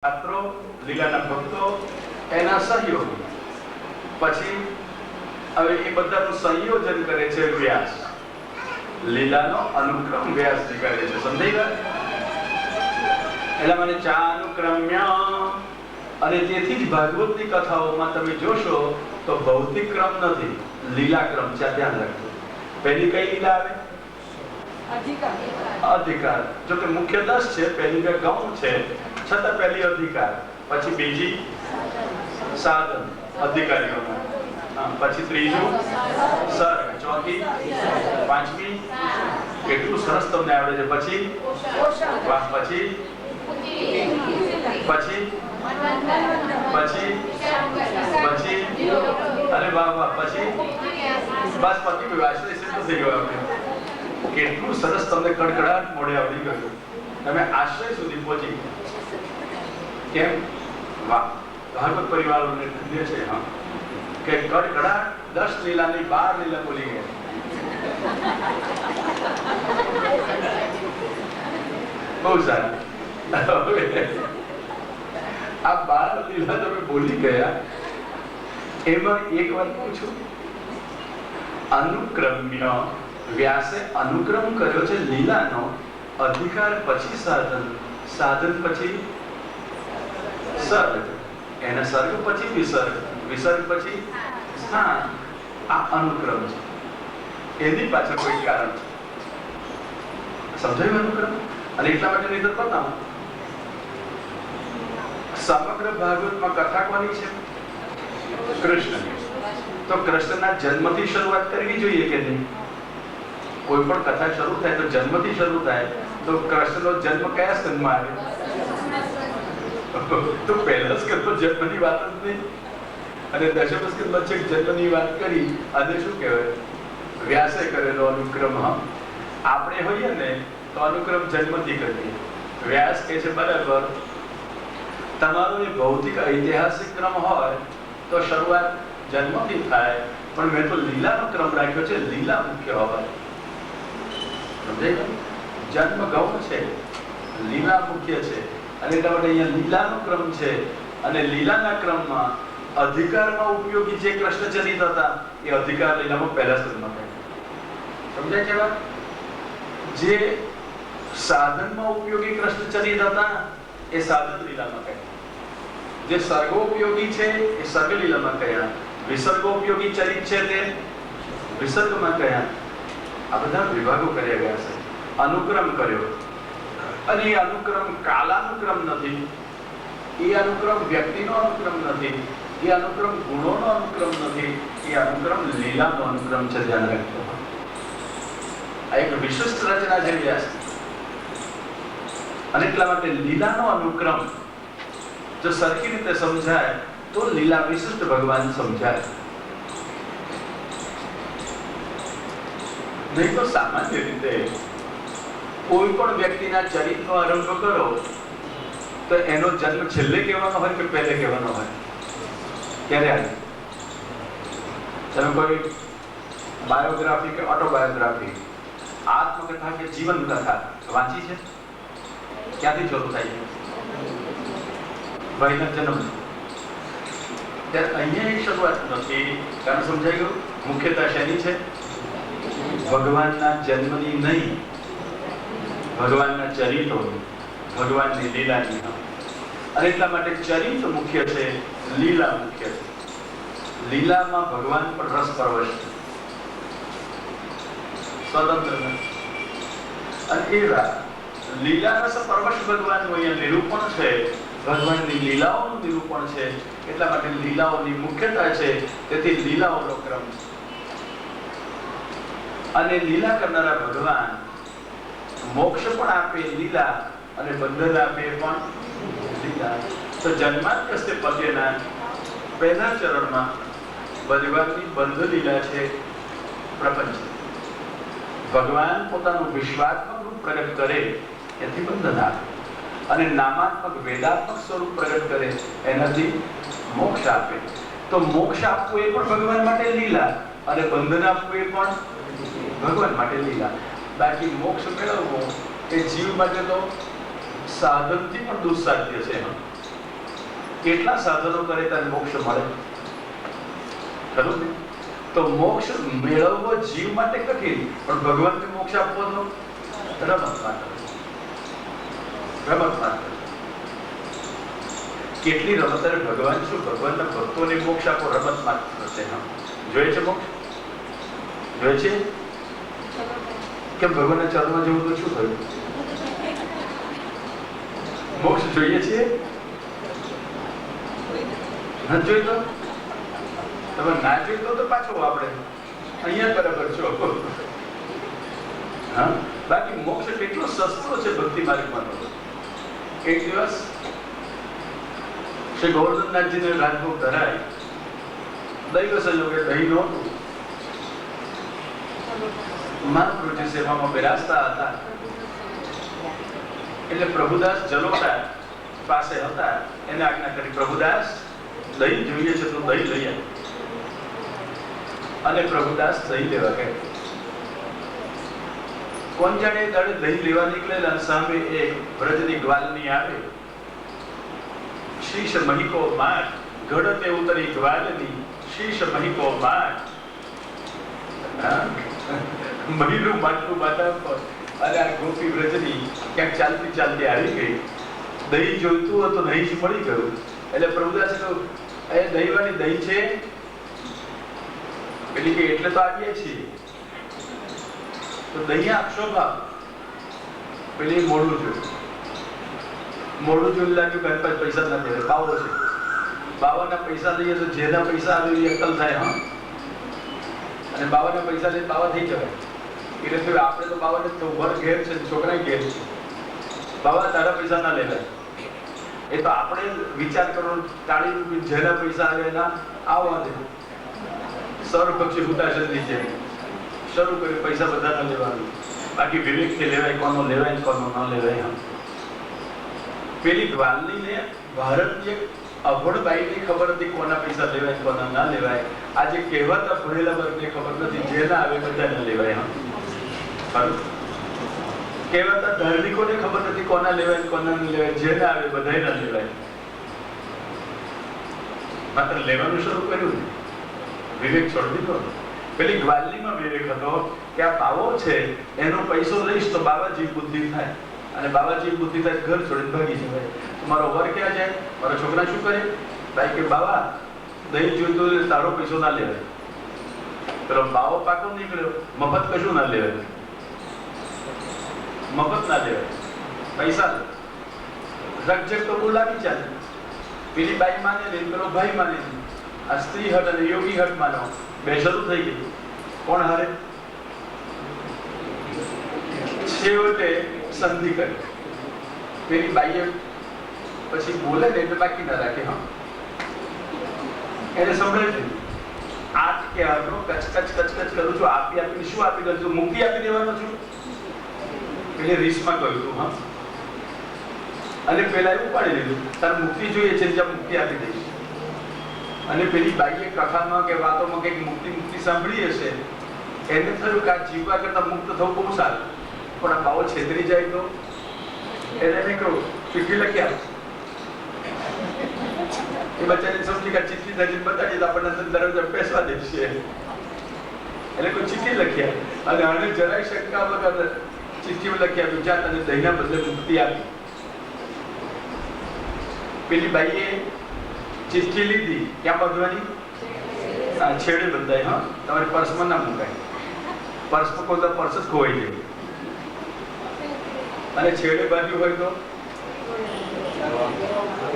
પાત્રો, લીલાના ભક્તો, એના સહયોગી, પછી હવે એ બધાનું સંયોજન કરે છે વ્યાસ. લીલાનો અનુક્રમ વ્યાસજી કરે છે. સમજાઈ ગયું? એટલે મને ચાનુક્રમ્ય. અને તેથી જ ભાગવતની કથાઓમાં તમે જોશો તો ભૌતિક ક્રમ નથી, લીલા ક્રમ છે. ધ્યાન રાખજો. પહેલી કઈ લીલા આવે? અધિકાર. જો કે મુખ્ય 10 છે. પહેલી બે ગૌણ છે, છતાં પહેલી અધિકાર, પછી બીજી સાધન અધિકારીઓનું, પછી ત્રીજું સર્ગ, ચોથી, પાંચમી. કેટલું સરસ તમને આવડે છે. પછી પછી પછી પછી પછી અરે વાહ વાહ, પછી બસ પતિ આશ્રય સિદ્ધ થઈ ગયો. આપણે કેટલું સરસ તમને કડકડાટ મોઢે આવડી ગયું. તમે આશ્રય સુધી પહોંચી ગયા. કેમ? વાહ, ભાગવત પરિવારોને ધન્ય છે. હા, કે કડકડાટ 10 લીલાની 12 લીલા બોલી ગયા. બહુ સારા. આ 12 લીલા તમે બોલી ગયા. એમાં એક વાત પૂછું. અનુક્રમ્ય, વ્યાસે અનુક્રમ કર્યો છે લીલાનો. અધિકાર પછી સાધન, સાધન પછી સર્ગ, એના સર્ગ પછી વિસર્ગ, વિસર્ગ પછી સ્થાન. આ અનુક્રમ છે. એની પાછળ કોઈ કારણ છે. સમજાયું અનુક્રમ? અને એટલા માટે નહીં તો બતાવું. સમગ્ર ભાગવતમાં કથા કોની છે? કૃષ્ણની. તો કૃષ્ણના જન્મથી શરૂઆત કરવી જોઈએ કે નહીં? કોઈ પણ કથા શરૂ થાય તો જન્મથી શરૂ થાય. તો કૃષ્ણનો જન્મ કયા સ્કંદમાં આવે? તો પહેલા સ્કંદમાં જન્મની વાત જ નહીં. અને દશમ સ્કંદમાં છેક જન્મની વાત કરી. અને શું કહેવાય? વ્યાસે કરેલો અનુક્રમ. આપણે હોઈએ ને તો અનુક્રમ જન્મથી કરીએ. વ્યાસ કહે છે બરાબર, તમારો એ ભૌતિક ઐતિહાસિક ક્રમ હોય તો શરૂઆત જન્મથી થાય, પણ મેં તો લીલાનો ક્રમ રાખ્યો છે. લીલા મુખ્ય હોય. સમજાય ગયું? જન્મ ગૌણ છે, લીલા મુખ્ય છે. અને એટલા માટે અહીંયા લીલાનો ક્રમ છે. અને લીલાના ક્રમમાં અધિકારમાં ઉપયોગી જે કૃષ્ણ ચરિત હતા એ અધિકાર લીલામાં પહેલા સ્તરમાં થાય. સમજાય છે વાત? જે સાધનમાં ઉપયોગી કૃષ્ણ ચરિત હતા એ સાધન લીલામાં કહ્યા. જે સર્ગોપયોગી છે એ સર્ગ લીલામાં કહ્યા. વિસર્ગોપયોગી ચરિત છે તે વિસર્ગમાં કહ્યા. આ બધા વિભાગો કર્યા ગયા છે. અનુક્રમ કર્યો. અને એ અનુક્રમ કાલાનુક્રમ નથી. એ અનુક્રમ વ્યક્તિનો અનુક્રમ નથી. એ અનુક્રમ ગુણોનો અનુક્રમ નથી. એ અનુક્રમ લીલાનો અનુક્રમ છે. ધ્યાન રાખજો. આ એક વિશિષ્ટ રચના છે વ્યાસ. અને એટલા માટે લીલાનો અનુક્રમ જો સરખી રીતે સમજાય તો લીલા વિશિષ્ટ ભગવાન સમજાય. નહીં તો સામાન્ય રીતે કોઈ પણ વ્યક્તિના ચરિત્રનો આરંભ કરો તો એનો જન્મ છેલ્લે કહેવાનો હોય કે પહેલે કહેવાનો હોય? ક્યારે આવે? તમે કોઈ બાયોગ્રાફી કે ઓટોબાયોગ્રાફી, આત્મકથા કે જીવન કથા વાંચી છે? ક્યાંથી શરૂ થાય છે? ભાઈના જન્મ. ત્યારે અહીંયા એક શરૂઆત નથી. કારણ સમજાઈ ગયું? મુખ્યતા શેની છે? ભગવાનના જન્મની નહીં, ભગવાનના ચરિત્રોની, ભગવાનની લીલાની. અને એટલા માટે ચરિત્ર મુખ્ય છે, લીલા મુખ્ય છે. લીલામાં ભગવાન પણ રસ પરવશ છે, સ્વતંત્ર નથી. અને એવા લીલા રસ પરવશ ભગવાનનું અહીંયા નિરૂપણ છે. ભગવાનની લીલાઓનું નિરૂપણ છે. એટલા માટે લીલાઓની મુખ્યતા છે. તેથી લીલાઓનો ક્રમ છે. અને લીલા કરનારા ભગવાન મોક્ષ પણ આપે લીલા, અને બંધન આપે પણ લીલા. તો જન્માદ્યસ્તે પદ્યના પહેલા ચરણમાં ભગવાનની બંધ લીલા છે, પ્રપંચ. ભગવાન પોતાનું વિશ્વાત્મક રૂપ પ્રગટ કરે એથી બંધન આપે, અને નામાત્મક વેદાત્મક સ્વરૂપ પ્રગટ કરે એનાથી મોક્ષ આપે. તો મોક્ષ આપવું એ પણ ભગવાન માટે લીલા, અને બંધન આપવું એ પણ ભગવાન માટે લીલા. બાકી મોક્ષ મેળવવો એ જીવ માટે તો સાધનથી પણ દુસ્સાધ્ય છે. કેટલા સાધનો કરે ત્યારે મોક્ષ મળે, ખરું ને? તો મોક્ષ મેળવવો જીવ માટે કઠિન, પણ ભગવાનને મોક્ષ આપવો તો રમત માટે, રમત માટે. કેટલી રમત! અને ભગવાન શું, ભગવાનના ભક્તોને મોક્ષ આપો રમત માત્ર થશે. જોઈએ છે મોક્ષ? જોઈએ છે કેમ? ભગવાનના ચરણમાં જવું તો શું થયું? મોક્ષ જોઈએ છીએ? ન જોઈ તો તમે ના જોઈ તો પાછો આપણે અહીંયા બરાબર છો. હા, બાકી મોક્ષ કેટલો સસ્તો છે ભક્તિ માર્ગમાં. એક દિવસ શ્રી ગોવર્ધનનાથજીને રાજભોગ ધરાય, દૈવ સંયોગે દહીં નહોતું, મહાપ્રભુજી સેવામાં બિરાજતા હતા. એટલે પ્રભુદાસ જલોટા પાસે હતા, એને આજ્ઞા કરી, પ્રભુદાસ દહીં જોઈએ છે તો દહીં લઈ આવ. અને પ્રભુદાસ દહીં લેવા ગયા. કોણ જાણે દાડે દહીં લેવા નીકળેલા, સામે એક વ્રજની ગ્વાલની આવે, શીશ મહિકો માર, ઘડતે ઉતરી ગ્વાલની, શીશ મહિકો માર. મહિનું માટલું માથા પર, અને આ ગોપી વ્રજની ક્યાંક ચાલતી ચાલતી આવી ગઈ. દહીં જોઈતું હતું, દહીં જ મળી ગયું. એટલે પ્રભુદાસ કહ્યું, એ દહીં વાળી દહીં છે? પેલી કે એટલે તો આવીએ છીએ. તો દહીં આપશો ભાવ? પેલી મોડું જોયું, મોડું જોયું, લાગ્યું કે પાસે પૈસા ના દેવાય, બાવો છે, બાવાના પૈસા લઈએ તો જેના પૈસા આવે એવી અક્કલ થાય. હા, અને બાવાના પૈસા લઈને બાવા થઈ જવાય. એટલે આપણે તો બાવાને તો વર ઘેર છે, છોકરા ઘેર છે, બાવા તારા પૈસા ના લેવાય. એ તો આપણે વિચાર કરો, તાળી જેના પૈસા આવે એના આવવા દે. સર્વપક્ષી હુતાશનની જેમ શરૂ કરી પૈસા બધાના લેવાનું, બાકી વિવેકથી લેવાય, કોનો લેવાય કોનો ન લેવાય. પેલી ગ્વાલનીને ભારતની એક અભણ બાઈને ખબર હતી કોના પૈસા લેવાય કોના ના લેવાય. આજે કહેવાતા ભણેલા વર્ગને ખબર નથી, જેના આવે બધાને લેવાય. કહેવાતા ધાર્મિકોને ખબર નથી કોના લેવાય કોના ન લેવાય, જેના આવે બધાના લેવાય. માત્ર લેવાનું શરૂ કર્યું, વિવેક છોડી દીધો. પેલી ગ્વાલનીમાં વિવેક હતો કે આ બાવો છે, એનો પૈસો લઈશ તો બાબાજી બુદ્ધિ થાય, અને બાબાજી બુદ્ધિ થાય ઘર છોડીને ભાગી જવાય. મારો વર ક્યાં જાય, મારા છોકરા શું કરે? ભાઈ કે બાબા દહીં જોઈતું તારો પૈસો ના લેવાય. પેલો બાવો પાકો નીકળ્યો, મફત કશું ના લેવાય, મફત ના લેવાય, પૈસા લે. રકજક તો બહુ લાગી ચાલે. પેલી બાઈ માને નહીં, પેલો ભાઈ માને નહીં. આ સ્ત્રી હટ અને યોગી હટ માનો બે શરૂ થઈ ગઈ. કોણ હારે? છેવટે સંધિ કરી. પેલી બાઈએ પછી બોલે ને એટલે બાકી ના રાખે. હા, એને સંભળાય છે, આઠ કે આગળ કચકચ કચકચ કરું છું, આપી આપીને શું આપી દઉં છું, મુક્તિ આપી દેવાનો છું. પેલે રીસમાં કહ્યું હતું. હા, અને પેલા એવું પાડી દીધું, તારે મુક્તિ જોઈએ છે, જ્યાં મુક્તિ આપી દઈશ. અને પેલી બાઈએ કથામાં કે વાતોમાં કંઈક મુક્તિ મુક્તિ સાંભળી હશે, એને થયું કે આ જીવવા કરતા મુક્ત થવું બહુ સારું, પણ આ બાવો છેતરી જાય તો. એને કહું ચિઠ્ઠી લખ્યા, એ બચ્ચાને સમજી કે ચિઠ્ઠી નજીક બતાડી તો આપણને દરવાજા બેસવા દેશે. એટલે કોઈ ચિઠ્ઠી લખ્યા, અને આને જરાય શંકા વગર ચિઠ્ઠી લખ્યા, બીજા તને દહીંના બદલે મુક્તિ આપી. પેલી બાઈએ ચિઠ્ઠી લીધી, ક્યાં બાંધવાની? છેડે બંધાય. હા, તમારે પર્સમાં ના મુકાય. પર્સમાં કોઈ તો પર્સ જ ખોવાઈ જાય, અને છેડે બાંધ્યું હોય તો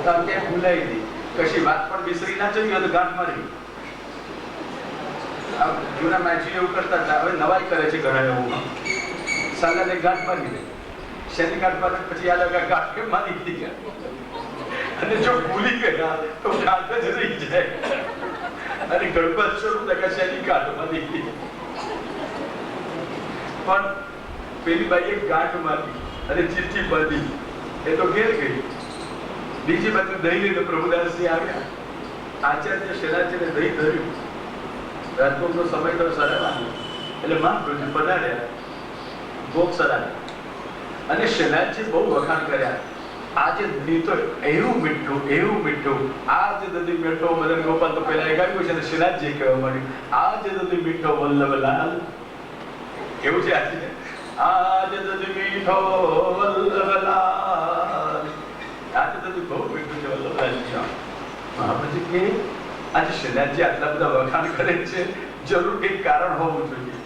ક્યાંય ભૂલાઈ ગઈ, કશી વાત પણ વિસરી ના જવી હોય તો ગાંઠ મારી. જૂના માછી એવું કરતા હતા, હવે નવાઈ કરે છે ઘણા. એવું સાલાને ગાંઠ મારી દે, શેની ગાંઠ મારે પછી યાદ આવે ગાંઠ કેમ મારી દીધી, અને જો ભૂલી ગયા તો ગાંઠ જ રહી જાય, અને ગણપત શરૂ થાય શેની ગાંઠ મારી દીધી. પણ પેલી બાઈએ ગાંઠ મારી અને ચિઠ્ઠી બાંધી, એ તો ઘેર ગઈ. બીજી બાજુ દહીં લઈને પ્રભુદાસજી આવ્યા. આચાર્ય શેલાજીને દહીં ધર્યું. રાજભોગનો સમય તો સરાવવાનો, એટલે મહાપ્રભુજી પધાર્યા, ભોગ સરાવ્યા. અને શેલાજી બહુ વખાણ કર્યા આજે દહીં તો એવું મીઠું, આજે દહીં મીઠો. મદન ગોપાલ તો પેલા એ ગાયું છે, શ્રીનાથજી કહેવા માંડ્યું, આજે દહીં મીઠો વલ્લભલાલ. કેવું છે આજે? આજે દહીં મીઠો વલ્લભલાલ. આજે દહીં બહુ મીઠું છે વલ્લભલાલ. મહાપ્રભુજી કે આજે શ્રીનાથજી આટલા બધા વખાણ કરે છે, જરૂર કંઈક કારણ હોવું જોઈએ,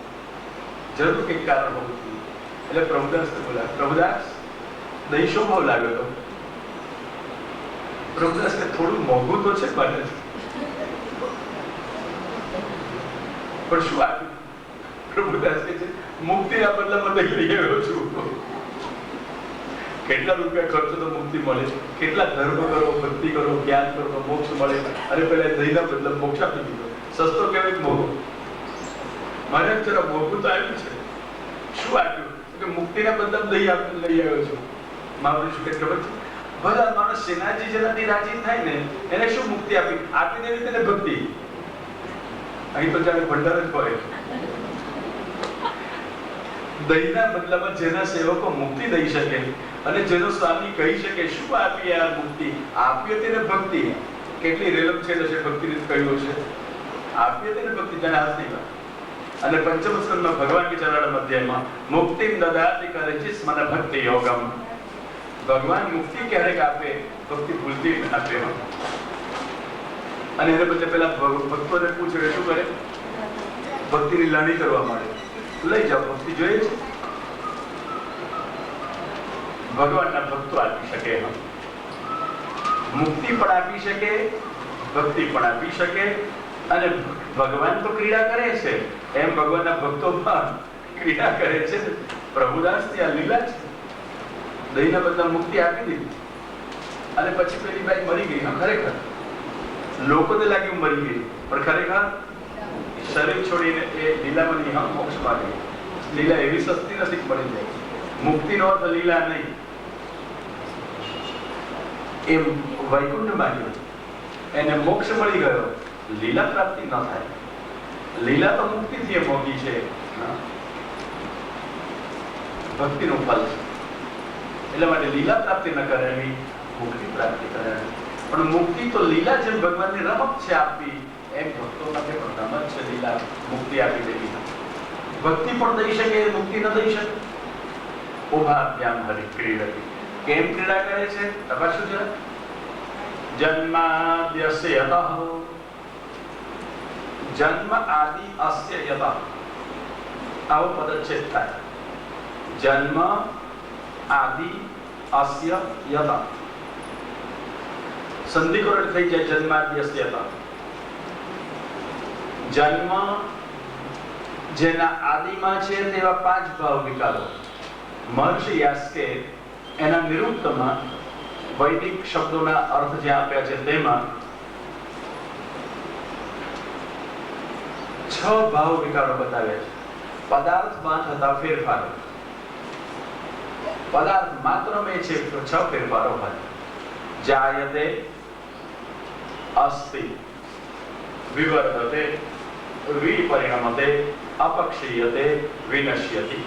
જરૂર કંઈક કારણ હોવું જોઈએ. એટલે પ્રભુદાસ બોલ્યા, પ્રભુદાસ દહીં શું ભાવ લાગ્યો તો? પ્રભુદાસ કે થોડું મોંઘું તો છે બને, પણ શું આપ્યું? પ્રભુદાસ કે છે મુક્તિના બદલામાં દહીં લઈ આવ્યો છું. કેટલા રૂપિયા ખર્ચો તો મુક્તિ મળે, કેટલા ધર્મ કરો, ભક્તિ કરો, જ્ઞાન કરો તો મોક્ષ મળે. અને પેલા દહીંના બદલે મોક્ષ આપી દીધો. સસ્તો કહેવાય મોંઘો? મારે જરા મોંઘું તો આવ્યું છે. શું આપ્યું? કે મુક્તિના બદલે દહીં આપીને લઈ આવ્યો છું. મહાપ્રભુ શું કે ખબર છે? ભલા માણસ સેનાજી જેનાથી રાજી થાય ને એને શું મુક્તિ આપી? આપી દેવી તેને ભક્તિ. અહીં તો જાણે ભંડાર જ હોય. દહીંના બદલામાં જેના સેવકો મુક્તિ દઈ શકે અને જેનો સ્વામી કહી શકે શું આપી આ મુક્તિ? આપીએ તેને ભક્તિ. કેટલી રેલમ છે ભક્તિને કહ્યું છે, આપીએ તેને ભક્તિ. જાણે હાથ નહીં. અને પંચમ સ્કંદમાં ભગવાન વિચારણા અધ્યાયમાં મુક્તિમ દદાતિ કરચિત મન ભક્તિ યોગમ. ભગવાન મુક્તિ ક્યારેક આપે? ભક્તિ ભૂલતી આપે. અને એને બદલે પેલા ભક્તોને પૂછે શું કરે? ભક્તિની લાણી કરવા માંડે. લઈ જાઓ, ભક્તિ જોઈએ છે. ભગવાનના ભક્તો આપી શકે, મુક્તિ પણ આપી શકે, ભક્તિ પણ આપી શકે. અને ભગવાન તો ક્રીડા કરે છે, એમ ભગવાનના ભક્તો પણ ક્રીડા કરે છે. પ્રભુદાસ ની આ લીલા છે. દહીંના બદલા મુક્તિ આપી દીધી અને પછી પેલી બાઈ મરી ગઈ. ખરેખર લોકોને લાગ્યું મરી ગઈ, પણ ખરેખર શરીર છોડીને એ લીલામાં મોક્ષ પામી. લીલા એવી સસ્તી નથી મળી જાય. મુક્તિનો અર્થ લીલા નહીં. એ વૈકુંઠમાં ગયો, એને મોક્ષ મળી ગયો, લીલા પ્રાપ્તિ ન થાય. લીલા તો મુક્તિથી મોગી છે, ભક્તિનું ફલ છે. એટલા માટે લીલા પ્રાપ્તિ ન કરે, એવી મુક્તિ પ્રાપ્તિ કરે. પણ મુક્તિ તો લીલા જેમ ભગવાનની રમત છે આપી, એમ ભક્તો માટે પણ રમત છે. લીલા મુક્તિ આપી દેવી. ભક્તિ પણ દઈ શકે, મુક્તિ ન દઈ શકે. ઉભાભ્યામ હરિ ક્રીડતિ. કેમ ક્રીડા કરે છે? તપાસું છે. જન્માદ્યસ્ય યતઃ. જન્મ આદિ અસ્ય યતઃ. આવો પદચ્છેદ થાય. જન્મ આદિ અસ્ય યતઃ. સંધિકરણ થઈ જાય. જન્માદ્યસ્ય યતઃ. જન્મ જેના આદિમાં છે તેવા 5 ભાવ વિકારો. મહર્ષિ યાસ્કે એના નિરુક્તમાં વૈદિક શબ્દોના અર્થ જે આપ્યા છે તેમાં 6 ભાવ વિકારો બતાવ્યા છે. પદાર્થમાં થતા ફેરફારો. પદાર્થ માત્ર મેં છે તો 6 ફેરફારો હોય. જાયતે, અસ્તિ, વિવર્ધતે, વિપરિણમતે, અપક્ષીયતે, વિનશ્યતિ.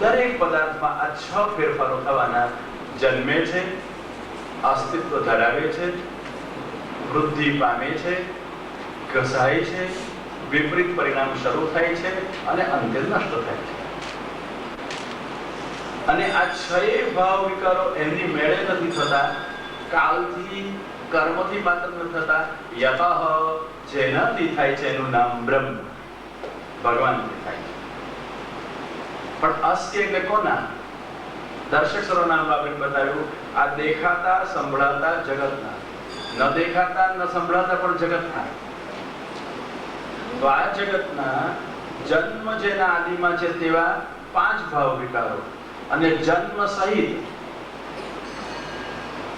દરેક પદાર્થમાં આ 6 ફેરફારો થવાના. જન્મે છે, અસ્તિત્વ ધરાવે છે, વૃદ્ધિ પામે છે, ઘસાય છે, વિપરીત પરિણામ શરૂ થાય છે અને અંતે નષ્ટ થાય છે. અને આ 6 ભાવ વિકારો એમની મેળે નથી થતા, કાલથી કર્મથી માત્ર નથી થતા. યતઃ જેનાથી થાય છે એનું નામ બ્રહ્મ, ભગવાનથી થાય છે. પણ અસ્ય એટલે કોના? દર્શક સર્વનામ આપણે બતાવ્યું. આ દેખાતા સંભળાતા જગતના, ન દેખાતા ન સંભળાતા પણ જગતના. તો આ જગતના જન્મ જેના આદિમાં છે તેવા 5 ભાવ વિકારો અને જન્મ સહિત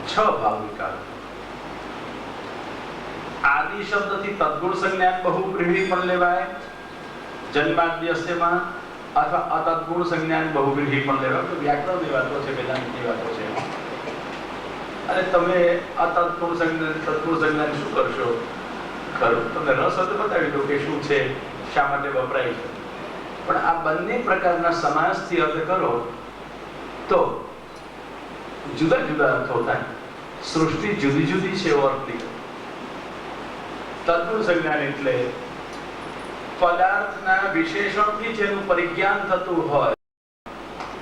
6 ભાવ વિકારો. આદિ શબ્દથી તદ્ગુણ સંજ્ઞાન બહુવ્રીહિ પણ લેવાય જન્માદ્યસ્યમાં, અથવા અતદ્ગુણ સંજ્ઞાન બહુવ્રીહિ પણ લેવાય. વ્યાકરણની વાતો છે, વેદાંતની વાતો છે. અને તમે અતદ્ગુણ સંજ્ઞાન તદ્ગુણ સંજ્ઞાન શું કરશો? ખરું તમને રસ હતો બતાવી દો કે શું છે, શા માટે વપરાય છે. પણ આ બંને પ્રકારના સમાસથી અર્થ કરો તો જુદા જુદા અર્થો થાય. સૃષ્ટિ જુદી જુદી છે એવો અર્થ નીકળે. તદ્ગુણ સંજ્ઞાન એટલે પદાર્થના વિશેષણથી જેનું પરિજ્ઞાન થતું હોય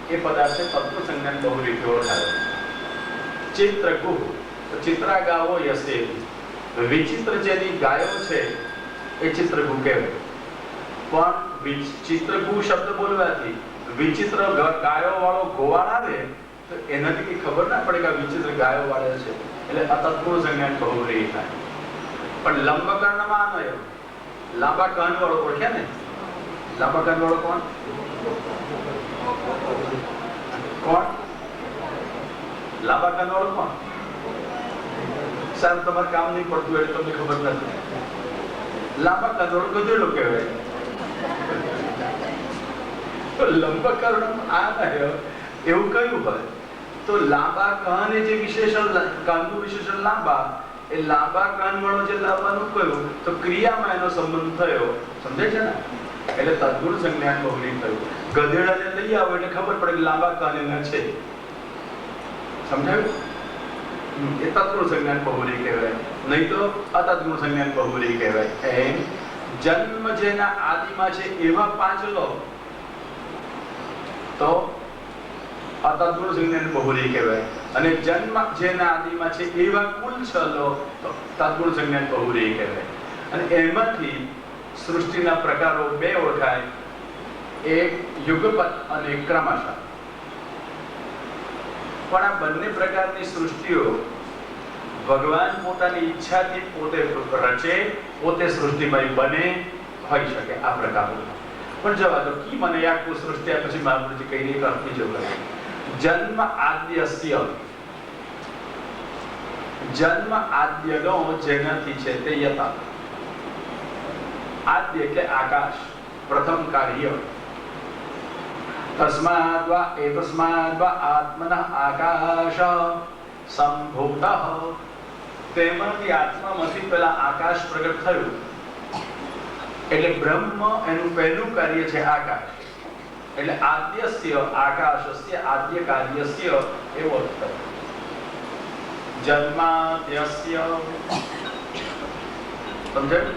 એ પદાર્થને તદ્ગુણ સંજ્ઞાન બહુ રીતે ઓળખાય. ચિત્રગુહ, ચિત્રા ગાવો યસે, વિચિત્ર જેની ગાયો છે એ ચિત્રગુહ કહેવાય. પણ ચિત્રગુહ શબ્દ બોલવાથી વિચિત્ર ગાયો વાળો ગોવાળ આવે તો એનાથી કઈ ખબર ના પડે કે વિચિત્ર ગાયો વાળો છે, એટલે અતદ્ગુણ સંજ્ઞાન બહુવ્રીહી થાય. પણ લંબકર્ણમાં આનો લાંબા કાન વાળો ઓળખ્યા ને? લાંબા કાન વાળો કોણ? કોણ લાંબા કાન વાળો કોણ? સાહેબ તમારે કામ નહીં પડતું એટલે તમને ખબર નથી. લાંબા કાન વાળો ગધેડો કહેવાય. તો લંબકર્ણ આ એવું કયું હોય તો લાંબા કાન જે વિશેષણ, કાનનું વિશેષણ લાંબા, એ લાંબા કાન વાળો જે લાવવાનું કહ્યું તો ક્રિયામાં એનો સંબંધ થયો. સમજે છે ને? એટલે તદ્ગુણ સંજ્ઞાન બહુવ્રીહી થયું. ગધેડાને લઈ આવો એટલે ખબર પડે કે લાંબા કાન એના છે. સમજાયું? એ તદ્ગુણ સંજ્ઞાન બહુવ્રીહી કહેવાય, નહીં તો અતદ્ગુણ સંજ્ઞાન બહુવ્રીહી કહેવાય. એમ જન્મ જેના આદિમાં છે એવા 5 લો તો અતદ્ગુણ સંજ્ઞાન બહુવ્રીહી કહેવાય, અને જન્મ જેના આદિમાં છે એવા કુલ 6 લો તો તદ્ગુણ સંજ્ઞાન બહુવ્રીહી કહેવાય. અને એમાંથી સૃષ્ટિના પ્રકારો 2 ઓળખાય, એક યુગપત અને ક્રમશઃ. પણ આ બંને પ્રકારની સૃષ્ટિઓ ભગવાન પોતાની ઈચ્છાથી પોતે રચે, પોતે સૃષ્ટિમય બને હોઈ શકે આ પ્રકારો. પણ જવા દો, કી મને આખું સૃષ્ટિ પછી મહાપુરુષજી કઈ રીતે અર્થની જરૂર છે. જન્મ આદ્યસ્ય, જન્મ આદ્યનો જેનાથી છે તે યથા. આદ્ય એટલે આકાશ, પ્રથમ કાર્ય. તસ્માદ વા એતસ્માદ વા આત્મનઃ આકાશ સંભૂતઃ. તેમાંથી આત્મામાંથી પેલા આકાશ પ્રગટ થયું, એટલે બ્રહ્મ એનું પહેલું કાર્ય છે આકાશ. એટલે આદ્યસ્ય આકાશસ્ય આદ્ય કાર્યસ્ય એવો અર્થ થયો. જન્માદ્યસ્ય, સમજાયું?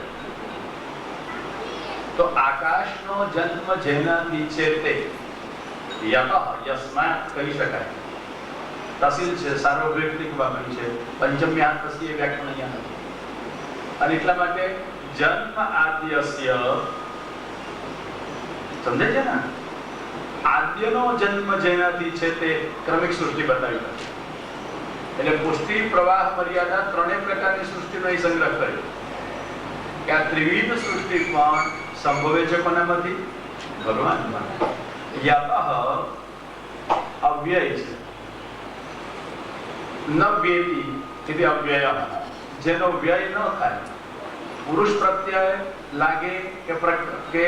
તો આકાશનો જન્મ જેનાથી છે તે યતઃ યસ્માત કહી શકાય. તસિલ છે, સાર્વભૌમિક વાપરી છે, પંચમી હાથ પછી એ વ્યાખ્યાન અહીંયા નથી. અને એટલા માટે જન્મ આદ્યસ્ય, સમજે છે ને? આદ્યનો જન્મ જેનાથી છે તે ક્રમિક સૃષ્ટિ બતાવી. એટલે પુષ્ટિ, પ્રવાહ, મર્યાદા ત્રણેય પ્રકારની સૃષ્ટિનો અહીં સંગ્રહ કર્યો કે આ ત્રિવિધ સૃષ્ટિ પણ સંભવે છે કોનામાંથી? ભગવાનમાં. યતઃ અવ્યય છે, ન વ્યય એટલે અવ્યય, જેનો વ્યય ન થાય. પુરુષ પ્રત્યય લાગે કે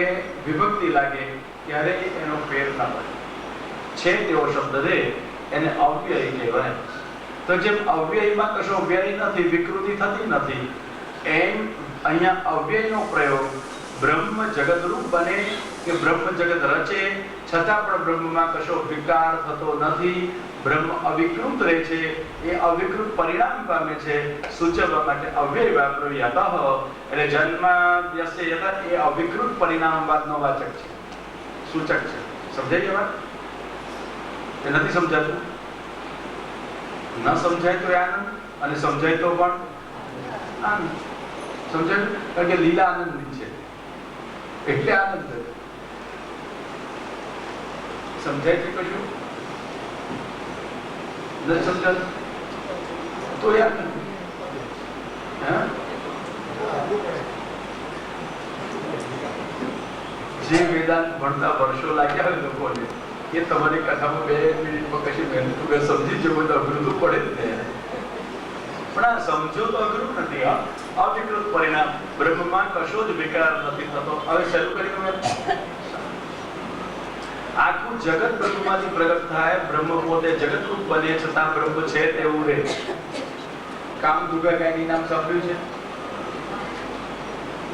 વિભક્તિ લાગે ત્યારે એનો ફેર ના પડે છે તેવો શબ્દ રે એને અવ્યય કહેવાય. તો જેમ અવ્યયમાં કશો વ્યય નથી, વિકૃતિ થતી નથી, એમ અહીંયા અવ્યયનો પ્રયોગ બ્રહ્મ જગતરૂપ બને કે બ્રહ્મ જગત રચે છતાં પણ બ્રહ્મમાં કશો વિકાર થતો નથી, બ્રહ્મ અવિકૃત રહે છે, એ અવિકૃત પરિણામ પામે છે, સૂચવવા માટે અવ્યય વાપર્યો યતઃ. એટલે જન્માદ્યસ્ય યતઃ એ અવિકૃત પરિણામવાદનો વાચક છે, સૂચક છે. સમજાય એ વાત? એ નથી સમજાતું? ન સમજાય તો આનંદ, અને સમજાય તો પણ આનંદ. સમજાય? કારણ કે લીલા આનંદની છે એટલે આનંદ. સમજાય છે કશું? નથી સમજાતું તો યાર જે વેદાંત ભણતા વર્ષો લાગ્યા હોય લોકોને, એ તમારી કથામાં 2 મિનિટમાં કશી મહેનત વગર સમજી જવું તો અઘરું તો પડે જ ને. પણ આ સમજો તો અઘરું નથી. અવિકૃત પરિણામ, બ્રહ્મમાં કશો જ વિકાર નથી થતો. હવે શરૂ કરી. આખું જગત બ્રહ્મમાંથી પ્રગટ થાય, બ્રહ્મ પોતે જગતરૂપ બને છતાં બ્રહ્મ છે તેવું રહે. કામદુગા ગાયની નામ સાંભળ્યું છે?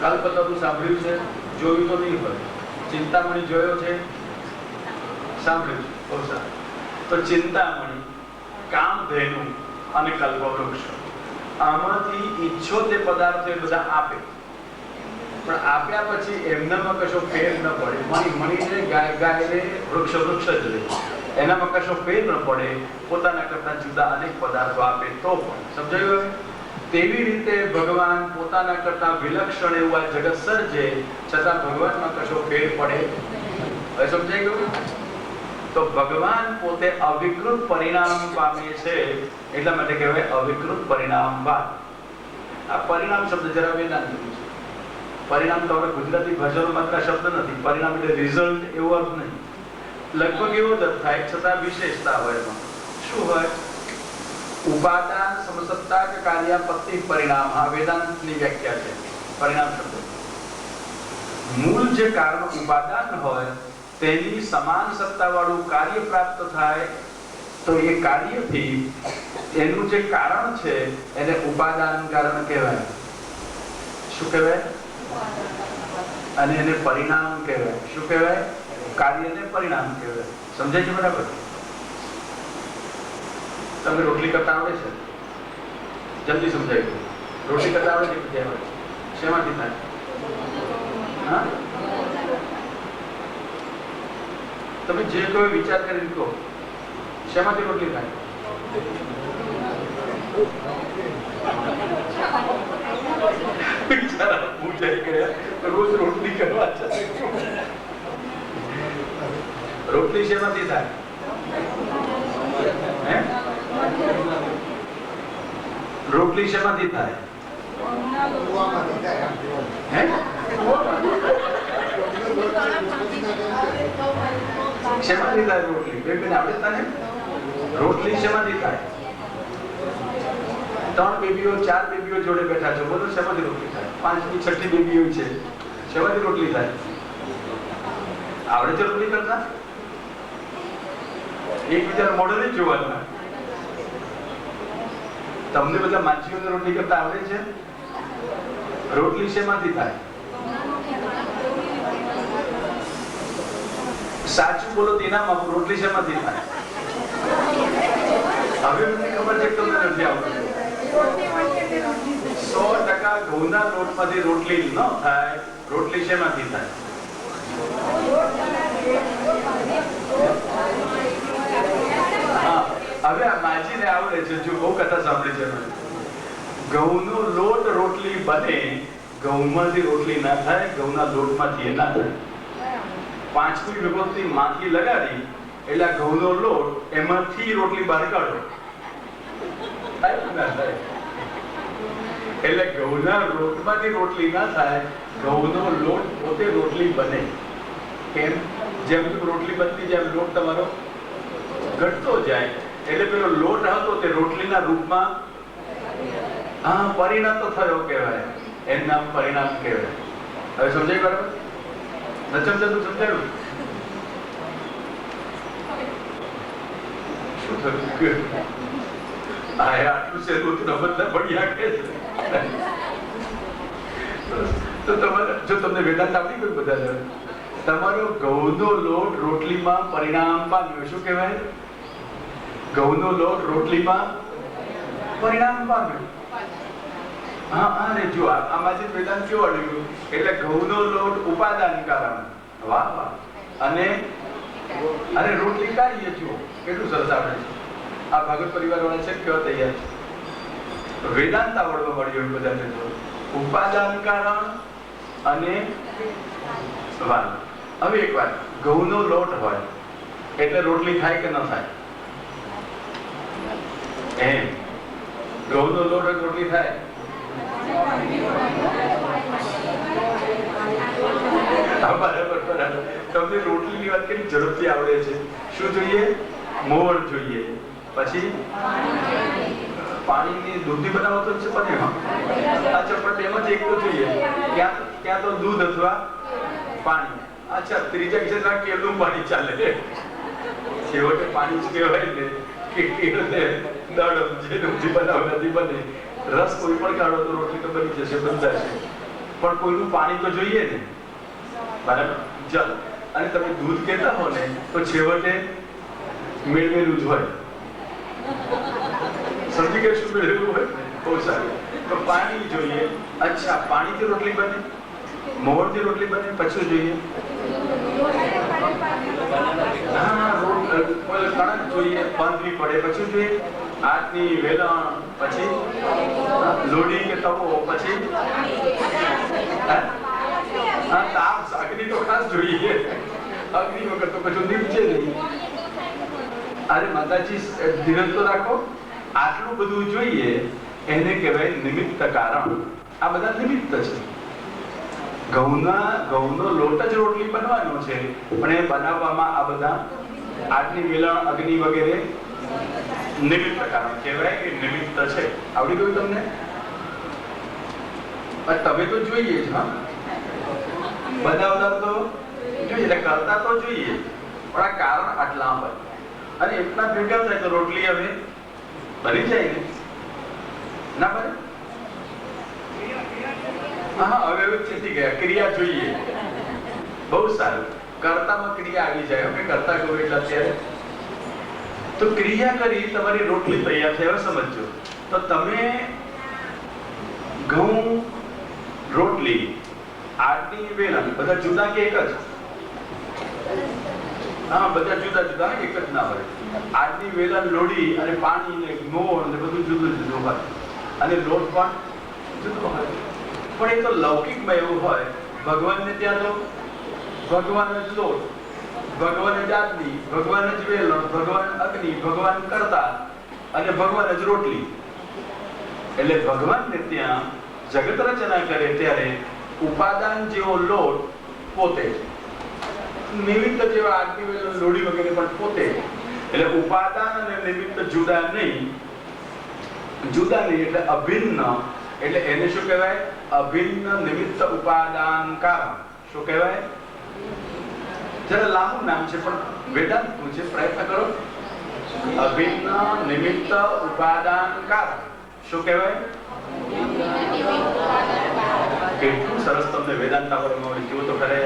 કલ્પતરુ સાંભળ્યું છે? જોયું તો નહીં હોય. ચિંતામણી જોયો છે? સાંભળ્યું છે? બહુ સારું. તો ચિંતામણી કામધેનુ અને કલ્પવૃક્ષ, આમાંથી ઈચ્છો તે પદાર્થો એ બધા આપે, પણ આપ્યા પછી એમનામાં કશો ફેર ન પડે. મણીને ગાયને વૃક્ષ જ રહે, એનામાં કશો ફેર ન પડે. પોતાના કરતા જુદા અનેક પદાર્થો આપે તો પણ. સમજાયું? તેવી રીતે ભગવાન પોતાના કરતા વિલક્ષણ એવું આ જગત સર્જે, છતાં ભગવાનમાં કશો ફેર પડે. હવે સમજાઈ ગયું? તો ભગવાન પોતે અવિકૃત પરિણામ પામે છે, એટલા માટે કહેવાય અવિકૃત પરિણામવાદ. આ પરિણામ શબ્દ જરા વેદાંતિક છે. પરિણામ તો આપણે ગુજરાતી ભાષાનો માત્ર શબ્દ નથી. પરિણામ એટલે રિઝલ્ટ એવો અર્થ નહીં. લગભગ એવો જ અર્થ થાય, છતાં વિશેષતા હોય. એમાં શું હોય? ઉપાદાન સમસત્તા કે કાર્યાપત્તિ પરિણામ. આ વેદાંતની વ્યાખ્યા છે પરિણામ શબ્દ. મૂળ જે કારણ ઉપાદાન હોય તેની સમાન સત્તા વાળું કાર્ય પ્રાપ્ત થાય, તો એ કાર્યથી એનું જે કારણ છે એને ઉપાદાન કારણ કહેવાય. શું કહેવાય? અને એને પરિણામ કહેવાય. શું કહેવાય? કાર્યને પરિણામ કહેવાય. સમજાય છે બરાબર? તમને રોટલી કરતા આવડે છે? જલ્દી સમજાય ગયું. રોટલી કરતા આવડે છે? બધે આવડે. શેમાંથી થાય? હા, તમે જે કોઈ વિચાર કરી કહો, શેમાંથી રોટલી થાય? રોજ રોટલી કરવા રોટલી શેમાંથી થાય? રોટલી શેમાંથી થાય? શેમાંથી થાય રોટલી? બે બેન આવડે તને? રોટલી શેમાંથી થાય? 3 બેબીઓ 4 બેબીઓ જોડે બેઠા છો, બોલો શેમાંથી રોટલી થાય? 5મી 6ઠી બેબીઓ છે, શેમાંથી રોટલી થાય? આવડે છે રોટલી કરતા? એકબીજાને મોઢે નહીં જોવાના. તમને બધા માછીઓને રોટલી કરતા આવડે છે? રોટલી શેમાંથી થાય? સાચું બોલો તેનામાં રોટલી શેમાંથી થાય? હવે મને ખબર છે કે તમને નથી આવડતું. 100% ઘઉંના લોટમાંથી રોટલી ન થાય. રોટલી શેમાંથી થાય? હવે આ માજીને આવડે છે. જો બહુ કથા સાંભળી છે મેં. ઘઉંનો લોટ રોટલી બને, ઘઉંમાંથી રોટલી ના થાય, ઘઉંના લોટમાંથી ના થાય. 5મી વિભક્તિ માંથી લગાડી એટલે ઘઉંનો લોટ, એમાંથી રોટલી બહાર કાઢો. એટલે ઘઉંના લોટમાંથી રોટલી ના થાય, ઘઉંનો લોટ પોતે રોટલી બને. કેમ? જેમ રોટલી બનતી જેમ લોટ તમારો ઘટતો જાય, એટલે પેલો લોટ હતો તે રોટલીના રૂપમાં પરિણત થયો કહેવાય. એનું નામ પરિણામ કહેવાય. હવે સમજાય બરાબર? ન સમજાતું? સમજાયું? શું થયું? આટલું છે બધા ભણ્યા કે છે. તો તમારે જો તમને વેદાંત આવડી ગયું બધા, તમારો ઘઉંનો લોટ રોટલીમાં પરિણામ પામ્યો. શું કહેવાય? ઘઉંનો લોટ રોટલીમાં પરિણામ પામ્યો. જો આમાં જે વેદાંત કેવું આવ્યું? એટલે ઘઉંનો લોટ ઉપાદાન કારણ. વાહ વાહ. અને રોટલી કાર્ય. જુઓ કેટલું સરસ આપણે આ ભાગવત પરિવાર વાળા છે કેવા તૈયાર છે. વેદાંત આવડવા મળ્યું બધાને. તો ઉપાદાન કારણ અને વાહ. હવે એક વાત, ઘઉંનો લોટ હોય એટલે રોટલી થાય કે ન થાય? એમ ઘઉંનો લોટ હોય રોટલી થાય? બરાબર બરાબર. તમને રોટલીની વાત કેટલી ઝડપથી આવડે છે. શું જોઈએ? મોણ જોઈએ. પછી પાણીની દૂધની બનાવો તો છે બને. અચ્છા, પણ એમાંથી એક તો જોઈએ. ક્યાં તો દૂધ અથવા પાણી. અચ્છા, ત્રીજા ક્ષેત્રમાં કેલું પાણી ચાલે. છેવટે પાણી જ કહેવાય ને કે દળ જે દૂધથી બનાવવાથી બને. રસ કોઈ પણ કાઢો તો રોટલી તો બની જશે, બંધાશે, પણ કોઈનું પાણી તો જોઈએ ને. બરાબર? ચાલો. અને તમે દૂધ કહેતા હો ને તો છેવટે મેળવેલું જ હોય. સમજી ગયા શું મેળવ્યું હોય? બહુ સારું. તો પાણી જોઈએ. અચ્છા, પાણીથી રોટલી બને, મોહનથી રોટલી બને, પછી જોઈએ કણક જોઈએ, બાંધવી પડે, પછી જોઈએ હાથની વેલણ, પછી લોઢી કે તવો, પછી તાપ, અગ્નિ તો ખાસ જોઈએ. અગ્નિ વગર તો કશું નીપજે નહીં. અરે માતાજી ધીરજ તો રાખો. આટલું બધું જોઈએ એને કહેવાય નિમિત્ત કારણ. આ બધા નિમિત્ત છે. ઘઉંનો લોટ જ રોટલી બનવાનો છે, પણ એ બનાવવામાં આ બધા આટલી વેલણ, અગ્નિ વગેરે નિમિત્ત કારણ કહેવાય કે નિમિત્ત છે. આવડી ગયું તમને? તમે તો જોઈએ જ, હા, બનાવતા તો જોઈએ, એટલે કરતા તો જોઈએ, પણ આ કારણ આટલા હોય અને એટલા ભેગા થાય તો રોટલી હવે બની જાય ને? ના બને? હા, હવે ચેતી ગયા. ક્રિયા જોઈએ. બહુ સારું. કર્તામાં ક્રિયા આવી જાય. ઓકે, કરતા કહું એટલે અત્યારે તો ક્રિયા કરી, તમારી રોટલી તૈયાર થઈ. હવે સમજો તો તમે ઘઉં, રોટલી, આટલી વેલણ બધા જુદા કે એક જ? હા, બધા જુદા જુદા, એક જ ના હોય. આટલી વેલણ, લોઢી અને પાણી ને મોણ ને બધું જુદું જુદું હોય અને લોટ પણ જુદો હોય. પણ એ તો લૌકિકમાં એવું હોય. ભગવાનને ત્યાં તો ભગવાન જ લોટ, ભગવાન જ આદમી, ભગવાન જ વેલણ, ભગવાન અગ્નિ, ભગવાન કરતા અને ભગવાન જ રોટલી. એટલે ભગવાનને ત્યાં જગત રચના કરે ત્યારે ઉપાદાન જેવો લોટ પોતે જ, નિમિત્ત જેવા આદમી, વેલણ, લોઢી વગેરે પણ પોતે. એટલે ઉપાદાન અને નિમિત્ત જુદા નહીં. જુદા નહીં એટલે અભિન્ન. એટલે એને શું કહેવાય? અભિન્ન નિમિત્ત ઉપાદાન કારણ. શું કહેવાય? જરા લાંબુ નામ છે પણ વેદાંતનું છે, પ્રયત્ન કરો. અભિન્ન નિમિત્ત ઉપાદાન કારણ. શું કહેવાય? કેટલું સરસ તમને વેદાંત આવડતું જો તો ખરે.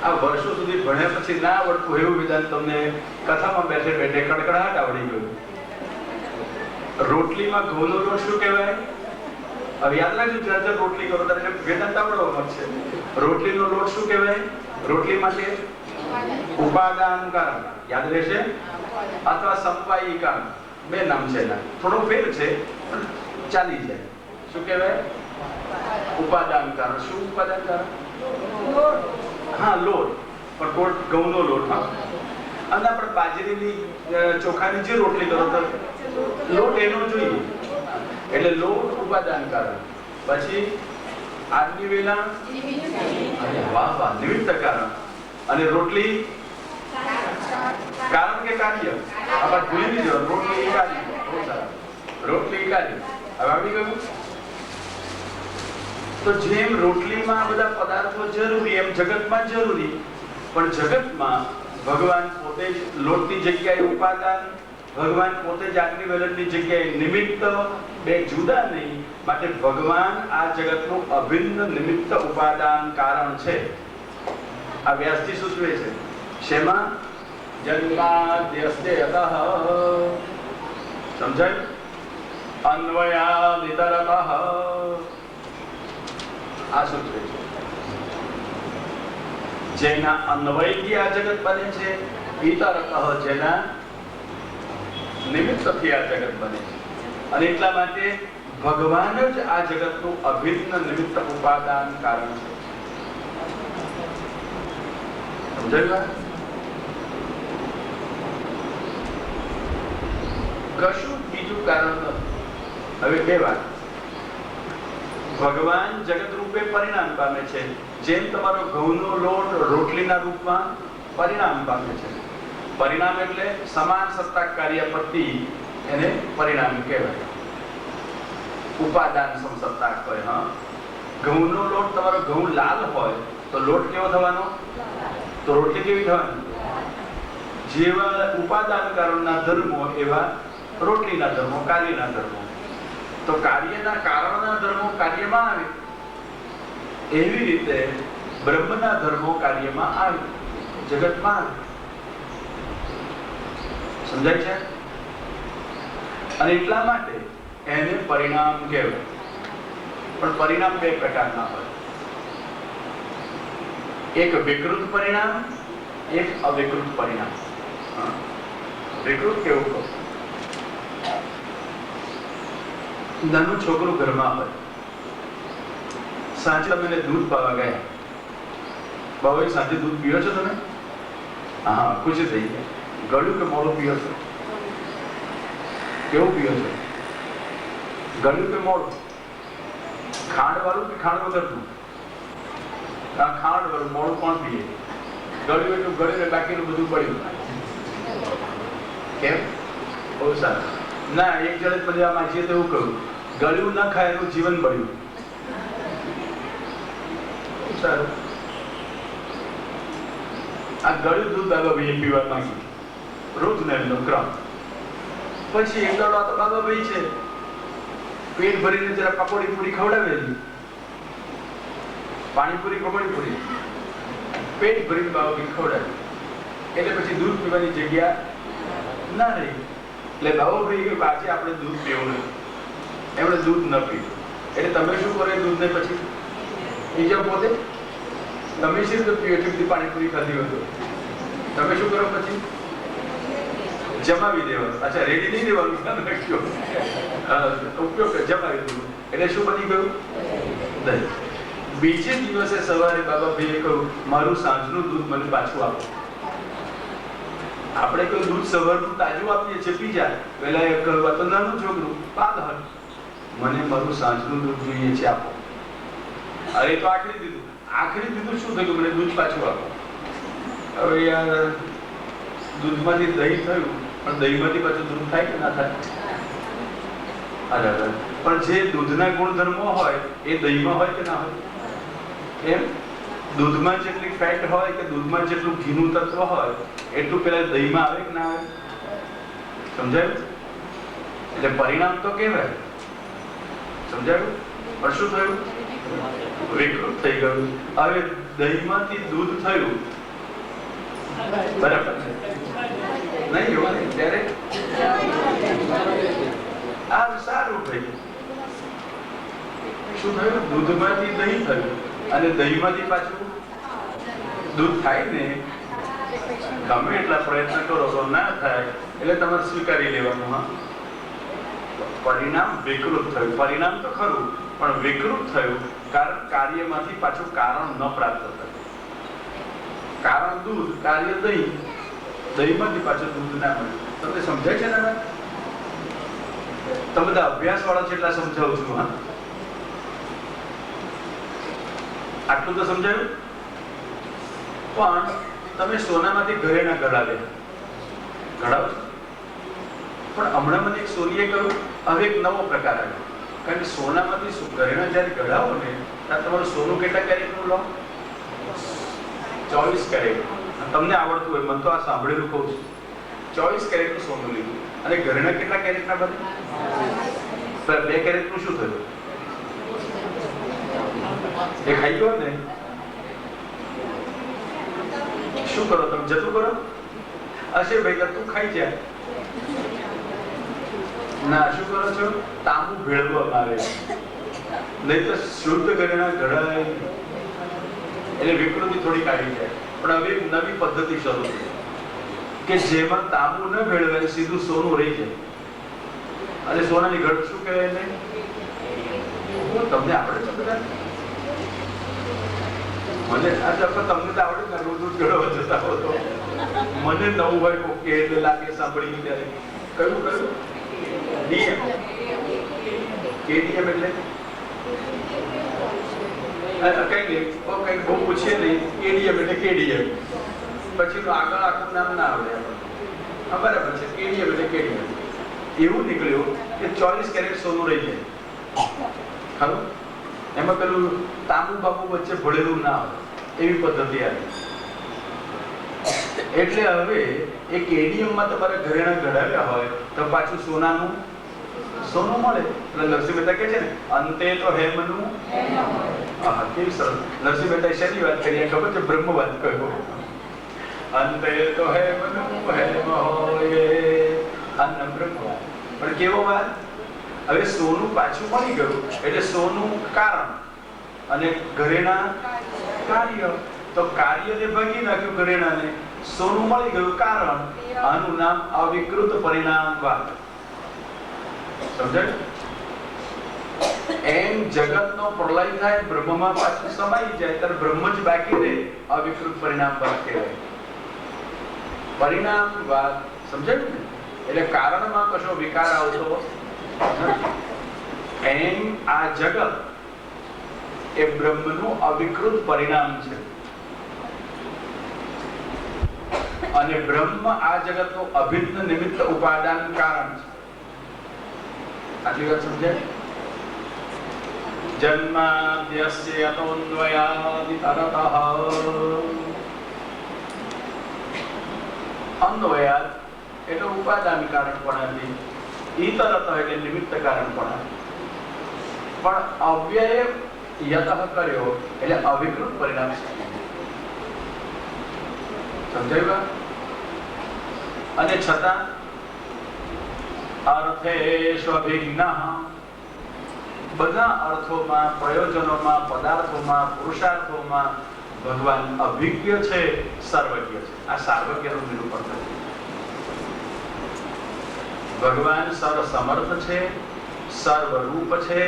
આ વર્ષો સુધી ભણ્યા પછી ના આવડતું એવું વેદાંત તમને કથામાં બેઠે બેઠે કડકડાટ આવડી ગયું. રોટલીમાં ઘઉંનો લોટ શું કહેવાય? હવે યાદ રાખજો, જ્યારે રોટલી કરો ત્યારે વેદાંત આવડવા મળશે. રોટલીનો લોટ શું કહેવાય? રોટલી માટે ઉપાદાન કારણ. યાદ રહેશે? અથવા સંપાયી કારણ, બે નામ છે એના. થોડો ફેર છે પણ ચાલી જાય. શું કહેવાય? ઉપાદાન કારણ. શું ઉપાદાન કારણ? હા, લોટ. પણ ઘઉંનો લોટ. હા, અને આપણે બાજરીની, ચોખાની જે રોટલી કરો તો લોટ એનો જોઈએ. એટલે લોટ ઉપાદાન કારણ. પછી આદમી વેલણ, વાહ વાહ, નિમિત્ત કારણ. અને રોટલી કારણ કે કાર્ય? આપણે ભૂલી નહીં જવાનું. રોટલી કાર્ય. બહુ સારું. રોટલી કાર્ય. હવે આવી ગયું. તો જેમ રોટલીમાં બધા પદાર્થો જરૂરી એમ જગતમાં જરૂરી, પણ જગતમાં ભગવાન પોતે જ લોટની જગ્યાએ ઉપાદાન, ભગવાન પોતે જ આટલી વેલણની જગ્યાએ નિમિત્ત, બે જુદા નહીં. માટે ભગવાન આ જગતનું અભિન્ન નિમિત્ત ઉપાદાન કારણ છે. આ વ્યાસજી સૂચવે છે. શેમાં? જન્માદ્યસ્ય યતઃ. સમજાય? અન્વયાદિતરતઃ. આ સૂચવે છે. જેના અન્વયથી આ જગત બને છે, ઇતરતઃ જેના નિમિત્તથી આ જગત બને છે. અને એટલા માટે ભગવાન જ આ જગતનું અભિન્ન નિમિત્ત ઉપાદાન કારણ છે. સમજાયું? કશું બીજું કારણ નથી. હવે બે વાત. ભગવાન જગત રૂપે પરિણામ પામે છે. જેમ તમારો ઘઉંનો લોટ રોટલીના રૂપમાં પરિણામ પામે છે. પરિણામ એટલે સમાન સત્તા કાર્ય પતિ, એને પરિણામ કહેવાય. ઉપાદાન સમસત્તા હોય. હા, ઘઉંનો લોટ તમારો ઘઉં લાલ હોય તો લોટ કેવો થવાનો? તો રોટલી કેવી થવાની? જેવા ઉપાદાન કારણના ધર્મો એવા રોટલીના ધર્મો, કાર્યના ધર્મો. તો કાર્યના કારણના ધર્મો કાર્યમાં આવે, એવી રીતે બ્રહ્મના ધર્મો કાર્યમાં આવે, જગતમાં આવે. સમજાય છે? અને એટલા માટે એને પરિણામ કહેવાય. પણ પરિણામ બે પ્રકારના હોય, એક વિકૃત પરિણામ, એક અવિકૃત પરિણામ. વિકૃત કેવું કહું? નાનું છોકરું ઘરમાં હોય, સાંજે તમે દૂધ પાવા ગયા, બાબા સાંજે દૂધ પીવો છો તમે? હા, ખુશી થઈ ગયા. ગળ્યું કે મોડું પીવો છો? કેવું પીવો છો? ગળ્યું કે મોડું? ખાંડ વાળું કે ખાંડ વગરનું? ખાંડ વાળું. મોડું કોણ પીએ? ગળ્યું એટલું ગળ્યું ને બાકીનું બધું પડ્યું. કેમ? બહુ સારું. ના, એક જણે પછી આ માજીએ તો એવું કહ્યું, ગળ્યું ના ખાય એનું જીવન બળ્યું. સારું. આ ગળ્યું દૂધ બાબાભાઈએ પીવા માંગ્યું, રોજ ને એમનો ક્રમ. પછી એક દડો તો બાબાભાઈ છે, પેટ ભરીને જરા પકોડી પૂરી ખવડાવેલી, પાણીપુરી પકોડી પૂરી પેટ ભરીને બાબાભાઈ ખવડાવી. એટલે પછી દૂધ પીવાની જગ્યા ના રહી. એટલે બાબાભાઈ કે આજે આપણે દૂધ પીવું નહીં. એમણે દૂધ ન પીવું. એટલે તમે શું કરો દૂધને પછી? બીજા પોતે તમે શું તો પીઓ છો? બધી પાણીપુરી ખાધી હોય તો તમે શું કરો પછી? જમાવી દેવાનું. અચ્છા, રેડી નહીં દેવાનું, ઉપયોગ જમાવી દેવું. એટલે શું બની ગયું? દહીં. બીજે દિવસે સવારે બાબાભાઈએ કહ્યું, મારું સાંજનું દૂધ મને પાછું આપો. આપણે કોઈ દૂધ સવારનું તાજું આપીએ છીએ, પી જાય. પેલા એ કહ્યું, તો નાનું છોકરું પાગલ, મને મારું સાંજનું દૂધ જોઈએ છે, આપો. અરે તો આખરી દીધું. આખરી દીધું શું થયું? મને દૂધ પાછું આપો. હવે યાર, દૂધમાંથી દહીં થયું, પણ દહીંમાંથી પાછું દૂધ થાય કે ના થાય? અરે પણ જે દૂધના ગુણધર્મો હોય એ દહીંમાં હોય કે ના હોય? એમ દૂધમાં જેટલી ફેટ હોય કે દૂધમાં જેટલું ઘીનું તત્વ હોય એટલું પેલા દહીંમાં આવે કે ના આવે? સમજાયું? એટલે પરિણામ તો કહેવાય. સમજાયું? પણ શું થયું? વિકૃત થઈ ગયું. હવે દહીંમાંથી દૂધ થયું, બરાબર છે? નહીં હોય ત્યારે આ સારું થયું. શું થયું? દૂધમાંથી દહીં થયું, અને દહીંમાંથી પાછું દૂધ થાય ને. ગમે એટલા પ્રયત્ન કરો તો ના થાય, એટલે તમારે સ્વીકારી લેવાનું. હા, પરિણામ વિકૃત થયું. પરિણામ તો ખરું, પણ વિકૃત થયું કારણ કાર્યમાંથી પાછું કારણ ન પ્રાપ્ત થયું. કારણ દૂધ, કાર્ય દહીં. દહીંમાંથી પાછું દૂધ ના મળ્યું. તમને સમજાય છે ને? તમે બધા અભ્યાસ વાળા છે એટલા સમજાવું છું. હા, આટલું તો સમજાયું. પણ તમે સોનામાંથી ઘરેણા ઘડાવ્યા, ઘડાવો છો? પણ હમણાં મને એક સોનીએ કહ્યું, હવે એક નવો પ્રકાર આવ્યો. કારણ કે સોનામાંથી ઘરેણા જયારે ઘડાવો ને ત્યારે તમારું સોનું કેટલા કેરેટનું લો? 24 કેરેટ. તમને આવડતું હોય, મને તો આ સાંભળેલું કહું છું. 24 કેરેટનું સોનું લીધું, અને ઘરેણા કેટલા કેરેટના બને? 2 કેરેટનું શું થયું? એ ખાઈ ગયો ને. શું કરો તમે? જતું કરો? હશે ભાઈ, તું ખાઈ જાય. ના, શું કરો છો? તાંબુ ભેળવવામાં આવે, નહીં તો શુદ્ધ ઘરેણા ઘડાય. એટલે વિકૃતિ થોડી કાઢી જાય. પણ હવે એક નવી પદ્ધતિ શરૂ થઈ કે જેમાં તાંબુ ન ભેળવે, સીધું સોનું રહી જાય. અને સોનાની ઘટ શું કહેવાય એને? તમને આવડે છે બધા? મને આજે તમને તો આવડે ને, રોજ રોજ ઘડવા જતા હો તો મને નવું હોય કે એટલે લાગે સાંભળી ત્યારે. કયું કયું? ડીએમ. કેડીએમ એટલે કઈ બહુ પૂછીએ નહીં. કેડીએમ એટલે કેડીએમ. પછી આગળ આખું નામ ના આવડે. બરાબર છે, કેડીએમ એટલે કેડીએમ. એવું નીકળ્યું કે 24 કેરેટ સોનું રહી જાય. ખરું? એમાં પેલું તાંબુ બાબુ વચ્ચે ભળેલું ના હોય એવી પદ્ધતિ આવી. એટલે હવે એ કેડીએમમાં તમારે ઘરેણા ઘડાવ્યા હોય તો પાછું સોનાનું સોનું મળે. એટલે નરસિંહ મહેતા કહે છે ને, અંતે તો હેમનું. હા, કેવી સરસ. નરસિંહ મહેતા શેની વાત કરી ખબર છે? બ્રહ્મ વાત કહ્યો. અંતે તો હેમનું હેમ હોય, અન્ન બ્રહ્મ. પણ કેવો વાદ? હવે સોનું પાછું મળી ગયું એટલે સોનું કારણ અને ઘરેણા કાર્ય. તો કાર્યને ભાગી નાખ્યું ઘરેણાને, સોનું મળી ગયું કારણ. આનું નામ અવિકૃત પરિણામવાદ. સમજાય? એમ જગતનો પ્રલય થાય, બ્રહ્મમાં પાછું સમાઈ જાય ત્યારે બ્રહ્મ જ બાકી રહે. અવિકૃત પરિણામવાદ કહેવાય. પરિણામવાદ સમજાયું ને? એટલે કારણમાં કશો વિકાર આવતો નથી. એમ આ જગત એ બ્રહ્મનું અવિકૃત પરિણામ છે અને બ્રહ્મ આ જગતનું અભિન્ન નિમિત્ત ઉપાદાન કારણ છે. આટલી વાત સમજાય? જન્માદ્યસ્ય અતોન્વયાદિ તરતઃ. અન્વયાદ એટલે ઉપાદાન કારણપણાથી, ઈતરતઃ એટલે નિમિત્ત કારણપણાથી. પણ અવ્યય યતઃ કર્યો એટલે અવિકૃત પરિણામ છે. સમજાયું? અને છતાં અર્થેષ્વભિન્નઃ, બધા અર્થોમાં, પ્રયોજનોમાં, પદાર્થોમાં, પુરુષાર્થોમાં ભગવાન અભિજ્ઞ છે, સર્વજ્ઞ છે. આ સાર્વજ્ઞનું નિરૂપણ થયું. ભગવાન સર્વ સમર્થ છે, સર્વરૂપ છે,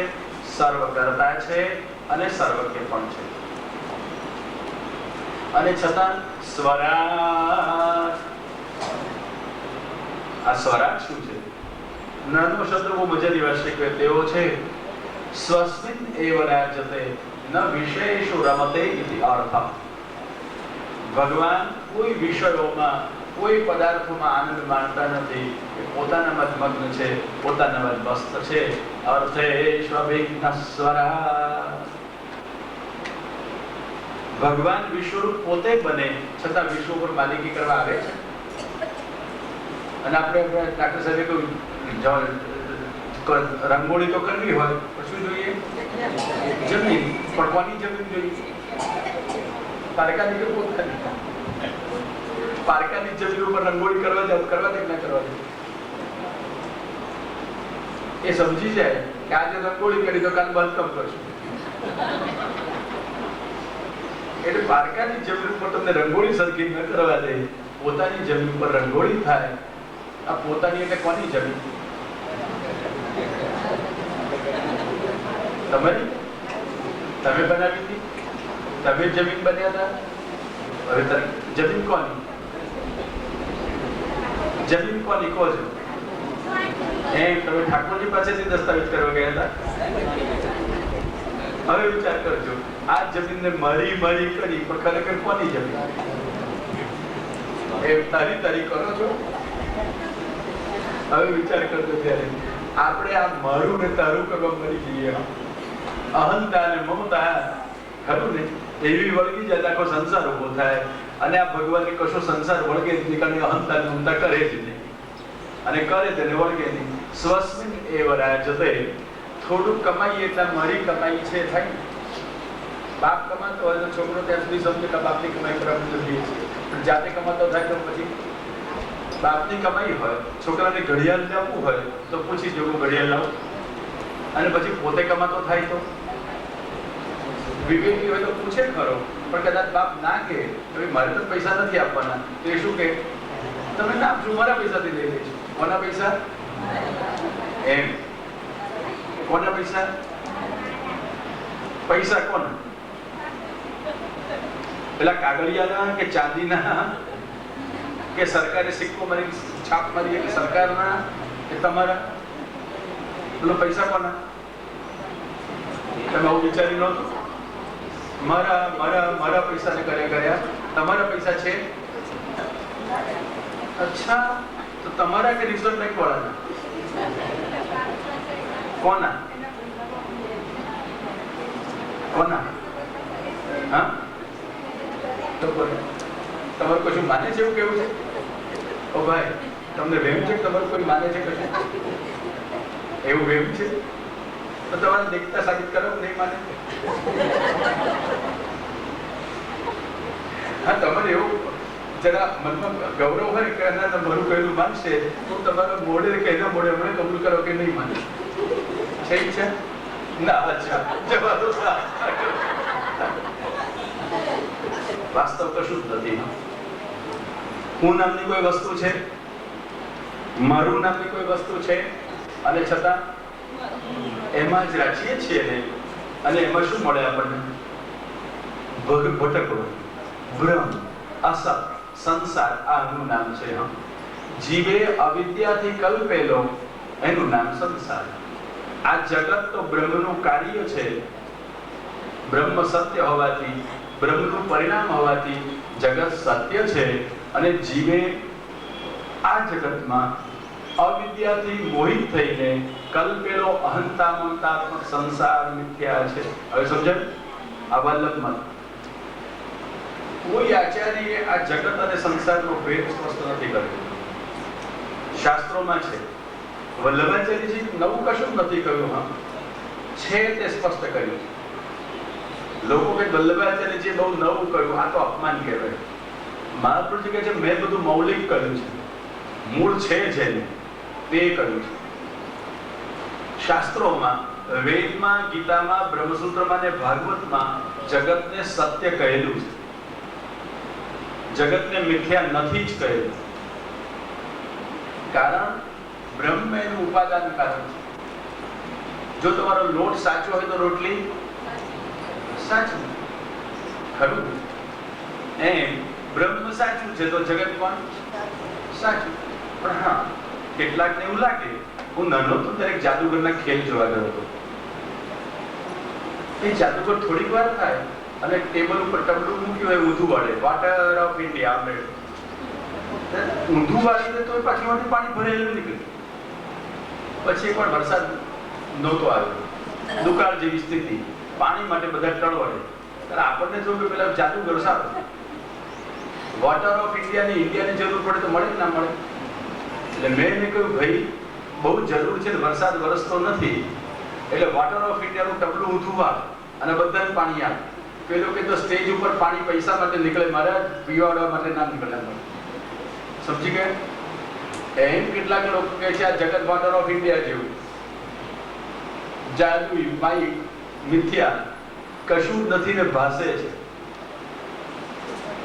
સર્વકર્તા છે અને સર્વજ્ઞ પણ છે. અને છતાં સ્વરાટ. આ સ્વરાટ શું છે? નાનો શબ્દ બહુ મજાની વાત છે. તેઓ છે સ્વસ્મિન એવ રાજતે ન વિષયેષુ રમતે ઇતિ અર્થ. ભગવાન કોઈ વિષયોમાં, કોઈ પદાર્થોમાં આનંદ માણતા નથી. એ પોતાનામાં જ મગ્ન છે, પોતાનામાં જ મસ્ત છે. અર્થેષ્વભિન્ન સ્વરાટ. ભગવાન વિશ્વરૂપ પોતે બને છતાં વિશ્વ પર માલિકી કરવા આવે છે. અને આપણે ડાક્ટર સાહેબે કહ્યું રંગોળી તો કરવી હોય તો શું જોઈએ? જમીન. પણ કોની જમીન જોઈએ? પારકાની કે પોતાની? પારકાની જમીન ઉપર રંગોળી કરવા દે કે ના કરવા દે? એ સમજી જાય કે આજે રંગોળી કરી તો કાલ બાંધકામ કરશું. એટલે પારકાની જમીન ઉપર તમને રંગોળી સરખી ન કરવા દે, પોતાની જમીન પર રંગોળી થાય. આ પોતાની એટલે કોની જમીન? તમારી? તમે બનાવી હતી? તમે જમીન બન્યા હતા? હવે જમીન કોની? જમીન કોની કહો છો? એમ તમે ઠાકોરજી પાસેથી દસ્તાવેજ કરવા ગયા હતા? હવે વિચાર કરજો, આ જમીનને મરી કરી પણ ખરેખર કોની જમીન? એ તારી કરો છો? હવે વિચાર કરજો. ત્યારે આપણે આ મારું ને તારું કરવા મરી જઈએ. અહંતા ને મમતા ખરું ને એવી વળગી જાય આખો સંસાર ઉભો થાય. અને આ ભગવાનને કશો સંસાર વળગે નહીં, કારણ અહંતા ને મમતા કરે જ નહીં. અને કરે તેને વળગે નહીં. સ્વસ્મિન એવ રાજતે. થોડું કમાઈએ એટલે મારી કમાઈ છે થાય. બાપ કમાતો હોય તો છોકરો ત્યાં સુધી સમજે કે બાપની કમાઈ પર આપણે જોઈએ છીએ. પણ જાતે કમાતો થાય તો પછી બાપની કમાઈ હોય, છોકરાને ઘડિયાળ લાવવું હોય તો પૂછી જો ઘડિયાળ લાવું. અને પછી પોતે કમાતો થાય તો વિવેકી હોય તો પૂછે ખરો. પણ કદાચ બાપ ના કે મારે તો પૈસા નથી આપવાના, તો એ શું કે તમે ના આપજો, મારા પૈસાથી લઈ લઈશું. કોના પૈસા? એમ કોના પૈસા? પૈસા કોના? પેલા કાગળિયાના કે ચાંદીના કે સરકારે સિક્કો મારી છાપ મારી કે સરકારના કે તમારા? પેલો પૈસા કોના? તમે આવું વિચારી નહોતું? મારા પૈસાને કર્યા તમારા પૈસા છે? અચ્છા, તો તમારા કે રિઝર્વ બેંક વાળાના? કોના? હા, તો તમારું કશું માને છે એવું કેવું છે? ઓ ભાઈ, તમને વેમ છે કે તમારું કોઈ માને છે કશું? એવું વેમ છે તો તમારે દેખતા સાબિત કરો. નહીં માને? હા, તમારે એવું જરા મનમાં ગૌરવ હોય કે ના મારું કહેલું માનશે તો તમારા મોઢે કહેના મોઢે હમણાં કબૂલ કરો કે નહીં માને છે છે ના અચ્છા જવાબ વાસ્તવ કશું જ નથી. હું નામની કોઈ વસ્તુ છે, મારું નામની કોઈ વસ્તુ છે અને છતાં એમાં જ રાખીએ છીએ ને અને એમાં શું મળે આપણને? ભટકડો, ભ્રમ, અસત, સંસાર, આનું નામ છે. જીવે અવિદ્યાથી કલ્પેલો એનું નામ સંસાર. આ જગત તો બ્રહ્મનું કાર્ય છે. બ્રહ્મ સત્ય હોવાથી, બ્રહ્મનું પરિણામ હોવાથી જગત સત્ય છે અને જીવે આ જગતમાં અવિદ્યાથી મોહિત થઈને કલ્પેલો અહંતા મમતાત્મક સંસાર મિથ્યા છે. હવે સમજાય? આ વલ્લભમાં કોઈ આચાર્ય આ જગત અને સંસારનો ભેદ સ્પષ્ટ નથી કર્યો. શાસ્ત્રોમાં છે. વલ્લભાચાર્યજી નવું કશું નથી કહ્યું. છે તે સ્પષ્ટ કર્યું. લોકો કે વલ્લભાચાર્યજી બહુ નવું કહ્યું, આ તો અપમાન કહેવાય. મહાપુરુષજી કહે છે મેં બધું મૌલિક કર્યું છે, મૂળ છે જેને તે કર્યું છે. શાસ્ત્રોમાં, વેદમાં, ગીતામાં, બ્રહ્મસૂત્રમાં અને ભાગવતમાં જગતને સત્ય કહેલું છે. જગતને મિથ્યા નથી જ કહેલું. કારણ બ્રહ્મ એનું ઉપાદાન કારણ છે. જો તમારો લોટ સાચો હોય તો રોટલી સાચું, ખરું? એમ બ્રહ્મ સાચું છે તો જગત પણ સાચું. પણ હા, કેટલાકને એવું લાગે. હું નાનો હતો ત્યારે એક જાદુગરના ખેલ જોવા ગયો હતો. એ જાદુગર થોડીક વાર થાય અને ટેબલ ઉપર ટબલું મૂક્યું હોય ઊંધું વાળે, વોટર ઓફ ઇન્ડિયા, ઊંધું વાળીને તો પાછળથી પાણી ભરેલું નીકળ્યું. પછી પણ વરસાદ નહોતો આવ્યો, દુકાળ જેવી સ્થિતિ, પાણી માટે બધા ટળવળે. ત્યારે આપણને જો કે પેલા જાદુગર સારો, વોટર ઓફ ઇન્ડિયાની જરૂર પડે તો મળે કે ના મળે? એટલે મેં એને કહ્યું ભાઈ બહુ જરૂર છે, વરસાદ વરસતો નથી, એટલે વોટર ઓફ ઇન્ડિયાનું ટબલું ઊંધું વાળ અને બધાને પાણી આપ. પેલો કે તો સ્ટેજ ઉપર પાણી પૈસા માટે નીકળે, મારે પીવાડવા માટે ના નીકળે. સમજી ગયા? એમ કેટલાક લોકો કહે છે આ જગત વોટર ઓફ ઇન્ડિયા જેવું, જાદુ, માઈ, મિથ્યા, કશું નથી ને ભાસે છે.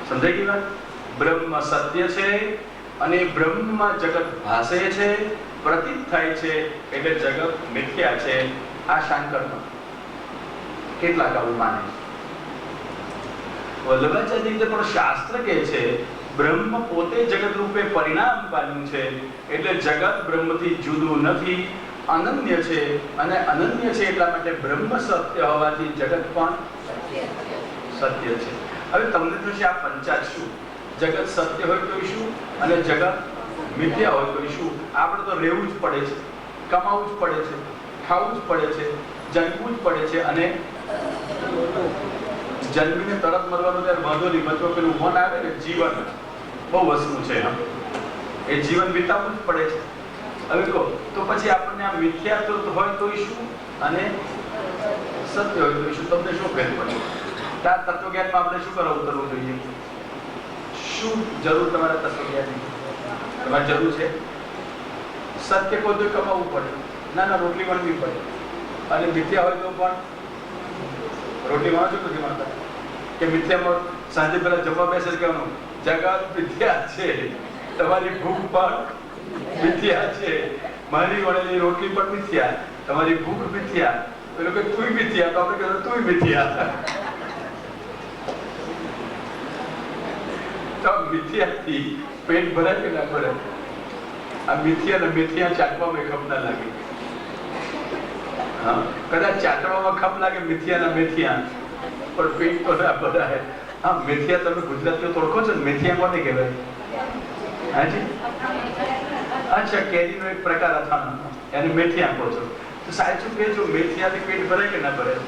સમજાઈ ગઈ વાત? બ્રહ્મ સત્ય છે અને બ્રહ્મમાં જગત ભાસે છે, પ્રતીત થાય છે, એટલે જગત મિથ્યા છે. આ શાંકરમાં કેટલાક આવું માને છે. વલ્લભાચાર્ય પણ શાસ્ત્ર કહે છે બ્રહ્મ પોતે જગત રૂપે પરિણામ પામ્યું છે, એટલે જગત બ્રહ્મથી જુદું નથી, અનન્ય છે. અને અનન્ય છે એટલા માટે બ્રહ્મ સત્ય હોવાથી જગત પણ સત્ય છે. હવે તમને થશે આ પંચાત શું? જગત સત્ય હોય તો શું અને જગત મિથ્યા હોય તો શું? આપણે તો રહેવું જ પડે છે, કમાવું જ પડે છે, ખાવું જ પડે છે, જન્મવું જ પડે છે. અને જન્મીને તરત મરવાનું ત્યારે વાંધો નહીં, મતલબ પેલું મન આવે ને, જીવન બહુ વસ્તુ છે. એ જીવન વિતાવવું જ પડે છે. હવે કહો તો પછી આપણને આ મિથ્યા હોય તો શું અને સત્ય હોય તો શું? તમને શું ફેર પડે? આ તત્વજ્ઞાનમાં આપણે શું કરવા ઉતરવું જોઈએ? શું જરૂર તમારે તત્વજ્ઞાનની? તમારે જરૂર છે સત્ય કોઈ તો કમાવવું પડે, ના રોટલી વણવી પડે. અને મિથ્યા હોય તો પણ રોટલી વણો છો નથી વણતા કે મિથ્યામાં સાંજે પેલા જમવા બેસે કહેવાનું જગત મિથ્યા છે, તમારી ભૂખ પણ મિથ્યા છે, મારી વણેલી રોટલી પણ મિથ્યા, તમારી ભૂખ મિથ્યા. પેલો કે તું મિથ્યા, તો આપણે કહેવાનું તું મિથ્યા. તો મિથ્યાથી પેટ ભરાય કે ના ભરાય? આ મિથ્યા ને મિથ્યા ચાટવામાં ખપ ના લાગે. હા, કદાચ ચાટવામાં ખપ લાગે મિથ્યા ના મિથ્યા, પણ પેટ તો ના ભરાય. હા, મિથ્યા તમે ગુજરાતીઓ તો ઓળખો છો ને? મિથ્યા કોને કહેવાય? હાજી, અચ્છા, કેરીનો એક પ્રકાર અથાણો, એને મેથિયા કહો છો. તો સાચું કહેજો, મેથિયાથી પેટ ભરાય કે ના ભરાય?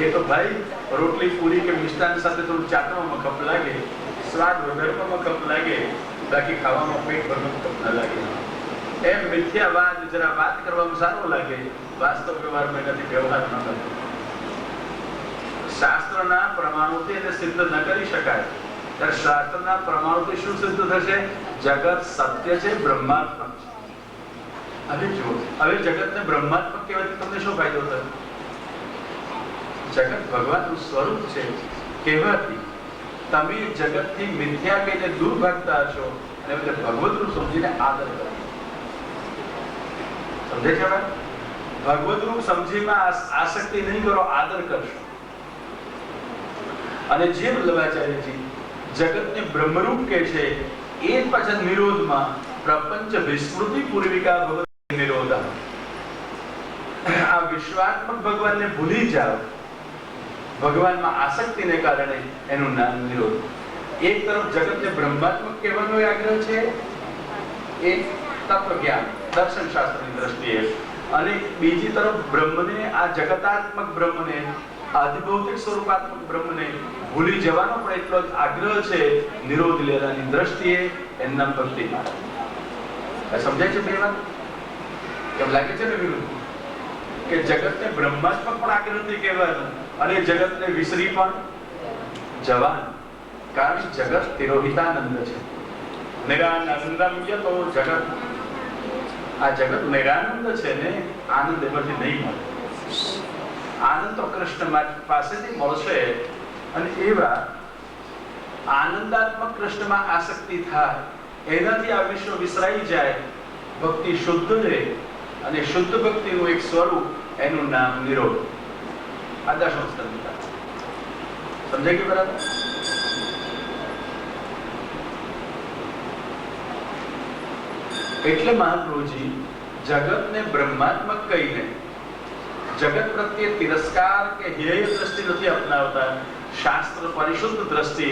એ તો ભાઈ રોટલી પૂરી કે મિષ્ટાન સાથે થોડું ચાટવામાં ખપ લાગે, સ્વાદ વધારવામાં ખપ લાગે, બાકી ખાવામાં પેટ ભરવામાં ખપ ના લાગે. એમ મિથ્યાવાદ જરા વાત કરવામાં સારો લાગે, વાસ્તવ વ્યવહારમાં એનાથી વ્યવહાર ન કરે. શાસ્ત્રના પ્રમાણોથી એને સિદ્ધ ન કરી શકાય. ત્યારે શાસ્ત્રના પ્રમાણોથી શું સિદ્ધ થશે? જગત સત્ય છે, બ્રહ્માત્મક છે. હવે જુઓ, હવે જગતને બ્રહ્માત્મક કહેવાથી તમને શું ફાયદો થયો? જગત ભગવાનનું સ્વરૂપ છે કહેવાથી તમે જગતથી મિથ્યા કહીને દૂર ભાગતા છો અને ભગવતનું સમજીને આદર કરો. સમજે છે? ભગવતનું સમજીમાં આસક્તિ નહીં કરો, આદર કરશો. અને જે વલ્લભાચાર્યજી જગતને બ્રહ્મરૂપ કહે છે એ પાછળ નિરોધમાં પ્રપંચ વિસ્મૃતિ પૂર્વિકા ભગવત નિરોધા, આ વિશ્વાત્મક ભગવાનને ભૂલી જાઓ, ભગવાનમાં આસક્તિને કારણે એનું નામ નિરોધ. એક તરફ જગતને બ્રહ્માત્મક કહેવાનો આગ્રહ છે એ તત્વજ્ઞાન દર્શન શાસ્ત્રની દ્રષ્ટિએ, અને બીજી તરફ બ્રહ્મને, આ જગતાત્મક બ્રહ્મને, આધિભૌતિક સ્વરૂપાત્મક બ્રહ્મને ભૂલી જવાનો પણ એટલો જ આગ્રહ છે નિરોધ લેવાની દ્રષ્ટિએ. એમના ભક્તિ સમજાય છે બે વાત? કેમ લાગે છે ને વિરુદ્ધ કે જગતને બ્રહ્માત્મક પણ આગ્રહથી કહેવાનું અને જગતને વિસરી પણ જવાનું? કારણ જગત તિરોહિતાનંદ છે. નિરાનંદમ યતો જગત, આ જગત નિરાનંદ છે ને, આનંદ એમાંથી નહીં મળે. આનંદ તો કૃષ્ણ પાસેથી મળશે, અને એવા આનંદાત્મક કૃષ્ણમાં આસક્તિ થાય એનાથી આ વિશ્વ વિસરાઈ જાય, ભક્તિ શુદ્ધ રહે, અને શુદ્ધ ભક્તિનું એક સ્વરૂપ એનું નામ નિરોધ. આ દશમ સ્કંદ સમજાય કે બરાબર? એટલે મહાપ્રભુજી જગતને બ્રહ્માત્મક કહીને જગત પ્રત્યે તિરસ્કાર કે હેય દ્રષ્ટિ નથી અપનાવતા. શાસ્ત્ર પરિશુદ્ધ દ્રષ્ટિ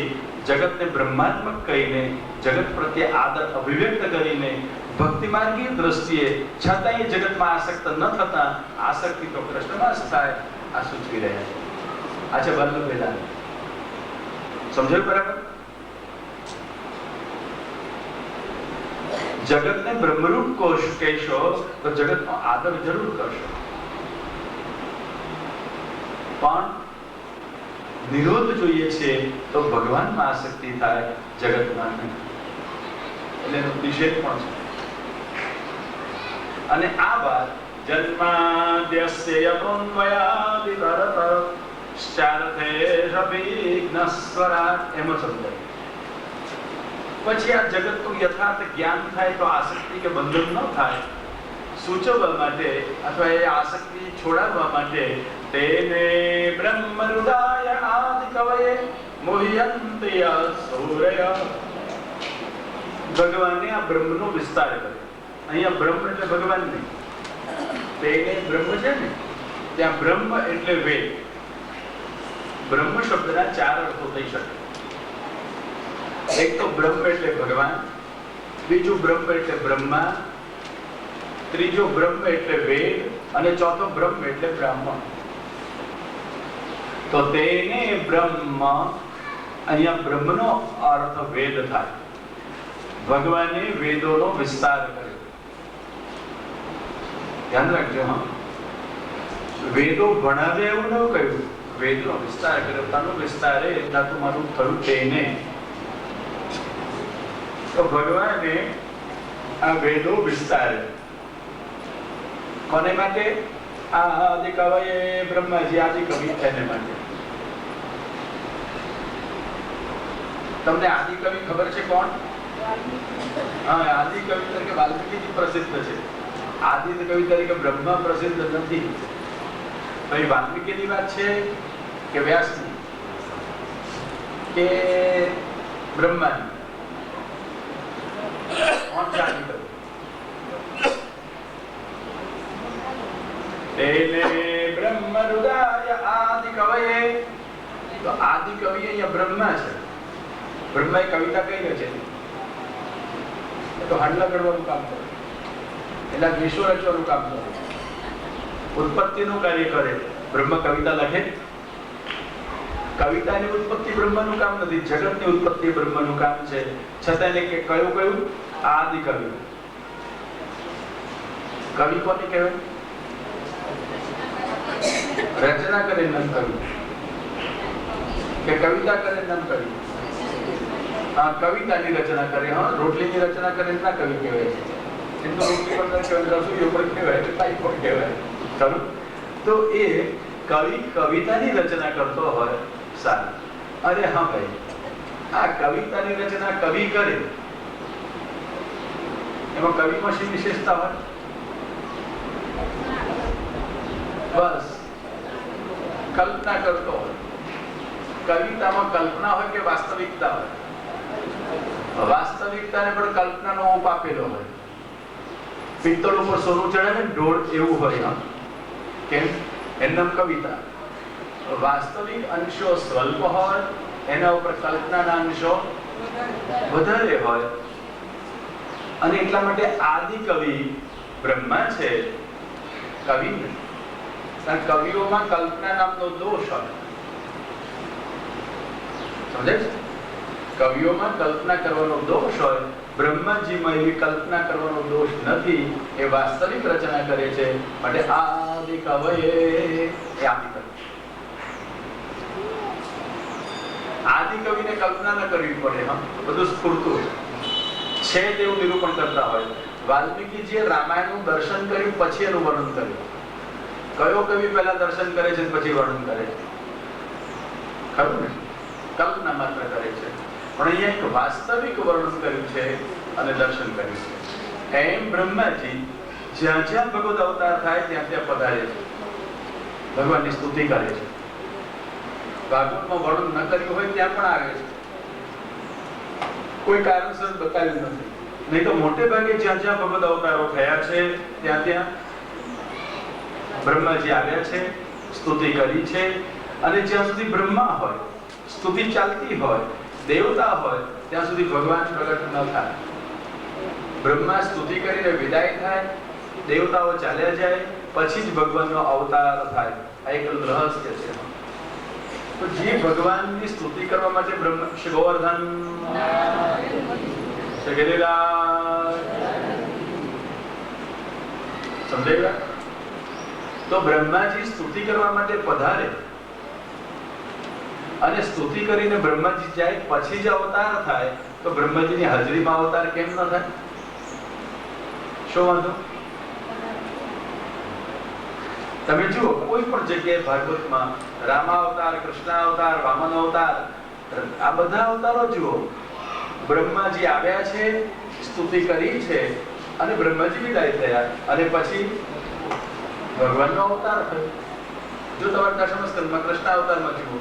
જગતને બ્રહ્માત્મક કહીને, જગત પ્રત્યે આદર અભિવ્યક્ત કરીને, ભક્તિ માર્ગીય દ્રષ્ટિએ છતાંય જગતમાં આસક્ત ન થતા આસક્તિ તો કૃષ્ણમાં જ થાય, આ સૂચવી રહ્યા છે. આ છે વલ્લભ વેદાંત. સમજાયું બરાબર? જગતને બ્રહ્મરૂપ કહેશો તો જગતનો આદર જરૂર કરશો, પણ નિરોધ જોઈએ છે તો ભગવાનમાં આસક્તિ થાય, જગતમાં નહીં. એટલે એનો નિષેધ પણ છે. અને આ વાત જન્માદ્યસ્ય યતોન્વયાદિતરત શ્ચાર્થેષવિઘ્નસ્વરાટ એમ સમજાય. પછી આ જગતનું યથાર્થ જ્ઞાન થાય તો આસક્તિ કે બંધન ન થાય, સૂચવવા માટે અથવા એ આસક્તિ છોડાવવા માટે તેને બ્રહ્મરુદાય આદિકવયે મોહયંતિ સૂરય, ભગવાને આ બ્રહ્મનો વિસ્તાર કર્યો. અહીંયા બ્રહ્મ એટલે ભગવાન નહીં, તેને બ્રહ્મ છે ને, ત્યાં બ્રહ્મ એટલે વેદ. બ્રહ્મ શબ્દના ચાર અર્થો થઈ શકે. એક તો બ્રહ્મ એટલે ભગવાન, બીજું બ્રહ્મ એટલે બ્રહ્મા, ત્રીજો બ્રહ્મ એટલે વેદ, અને ચોથો બ્રહ્મ એટલે બ્રાહ્મણ. તો તેને બ્રહ્મ, અહીંયા બ્રહ્મનો અર્થ વેદ થાય. ભગવાને વેદોનો વિસ્તાર કર્યો. ધ્યાન રાખજો. હા, વેદો ભણાવે એવું ન કહ્યું, વેદનો વિસ્તાર કર્યો. તાનો વિસ્તારે એટલા તો મારું થયું તેને. તો ભગવાને આ વેદો વિસ્તારે કોને માટે? આ આદિ કવયે બ્રહ્માજી આદિ કવિ એને માટે. તમને આદિ કવિ ખબર છે કોણ? હા, આદિ કવિ તરીકે વાલ્મીકી પ્રસિદ્ધ છે. આદિ કવિ તરીકે બ્રહ્મા પ્રસિદ્ધ નથી. ભાઈ વાલ્મીકીની વાત છે કે વ્યાસની કે બ્રહ્માની? કોણ છે આદિ કવિ? તેને બ્રહ્મરુદાય આદિ કવયે. તો આદિ કવિ અહીંયા બ્રહ્મા છે. બ્રહ્મા એ કવિતા કઈ રચે? તો હાડલા ઘડવાનું કામ કરે, એટલે વિશ્વ રચવાનું કામ કરે, ઉત્પત્તિનું કાર્ય કરે. બ્રહ્મ કવિતા લખે? કવિતાની ઉત્પત્તિ બ્રહ્મનું કામ નથી, જગતની ઉત્પત્તિ બ્રહ્મનું કામ છે. છતાં એને કે કયું કયું? આદિ કવિ. કવિ કોને કહેવાય? રચના કરે નામ કવિ, કે કવિતા કરે નામ કવિ? કવિતાની રચના કરે. હા, રોટલીની રચના કરે ના કવિ કહેવાય છે. એમ તો રોટલી પણ કહેવાય, રસોઈઓ પણ કહેવાય, ટાઈ પણ કહેવાય. ખરું? તો એ કવિ કવિતાની રચના કરતો હોય સારું. અરે હા ભાઈ, આ કવિતાની રચના કવિ કરે એમાં કવિમાં શી વિશેષતા હોય? બસ કલ્પના કરતો હોય. કવિતામાં કલ્પના હોય કે વાસ્તવિકતા હોય? વાસ્તવિકતાને પણ કલ્પનાનો ઓપ આપેલો હોય. પિત્તળ ઉપર સોનું ચડે ને ઢોળ એવું હોય. કેમ? એનું કવિતા. વાસ્તવિક અંશો સ્વલ્પ હોય, એના ઉપર કલ્પનાના અંશો વધારે હોય. અને એટલા માટે આદિ કવિ બ્રહ્મા છે, કવિ નથી. કારણ કવિઓમાં કલ્પના નામનો દોષ હોય. સમજે છે? કવિઓમાં કલ્પના કરવાનો દોષ હોય. બ્રહ્માજીમાં એવી કલ્પના કરવાનો દોષ નથી. એ વાસ્તવિક રચના કરે છે. માટે આદિ કવયે એ આદિ કવિ. આદિ કવિને કલ્પના ન કરવી પડે. હા, બધું સ્ફૂર્તું છે તેવું નિરૂપણ કરતા હોય. વાલ્મીકીજીએ રામાયણનું દર્શન કર્યું પછી એનું વર્ણન કર્યું. કયો કવિ પહેલા દર્શન કરે છે પછી વર્ણન કરે છે? ખરું ને? કલ્પના માત્ર કરે છે. પણ અહીંયા એક વાસ્તવિક વર્ણન કર્યું છે અને દર્શન કર્યું છે. એમ બ્રહ્માજી જ્યાં જ્યાં ભગવદ અવતાર થાય ત્યાં ત્યાં પધારે છે, ભગવાનની સ્તુતિ કરે છે. ભાગવતમાં વર્ણન ન કર્યું હોય ત્યાં પણ આવે છે. કોઈ કારણસર બતાવ્યું નથી. નહીં તો મોટે ભાગે જ્યાં જ્યાં ભગવદ અવતારો થયા છે ત્યાં ત્યાં બ્રહ્માજી આવ્યા છે, સ્તુતિ કરી છે. અને જ્યાં સુધી બ્રહ્મા હોય, સ્તુતિ ચાલતી હોય, દેવતા હોય, ત્યાં સુધી ભગવાન પ્રગટ ન થાય. બ્રહ્મા સ્તુતિ કરીને વિદાય થાય, દેવતાઓ ચાલ્યા જાય, પછી જ ભગવાનનો અવતાર થાય. આ એક રહસ્ય છે. તો જે ભગવાનની સ્તુતિ કરવા માટે બ્રહ્મ શ્રી ગોવર્ધન સમજાય. તો બ્રહ્માજી સ્તુતિ કરવા માટે પધારે અને સ્તુતિ કરીને બ્રહ્માજી જાય પછી જ અવતાર થાય. તો બ્રહ્માજીની હાજરીમાં અવતાર કેમ ન થાય? શું વાંધો? તમે જુઓ કોઈ પણ જગ્યાએ ભાગવતમાં રામાવતાર, કૃષ્ણાવતાર, વામન અવતાર, આ બધા અવતારો જુઓ. બ્રહ્માજી આવ્યા છે, સ્તુતિ કરી છે અને બ્રહ્માજી વિદાય થયા અને પછી ભગવાનનો અવતાર થયો. જો તમારે દશમ સ્કંદમાં કૃષ્ણ અવતારમાં જુઓ,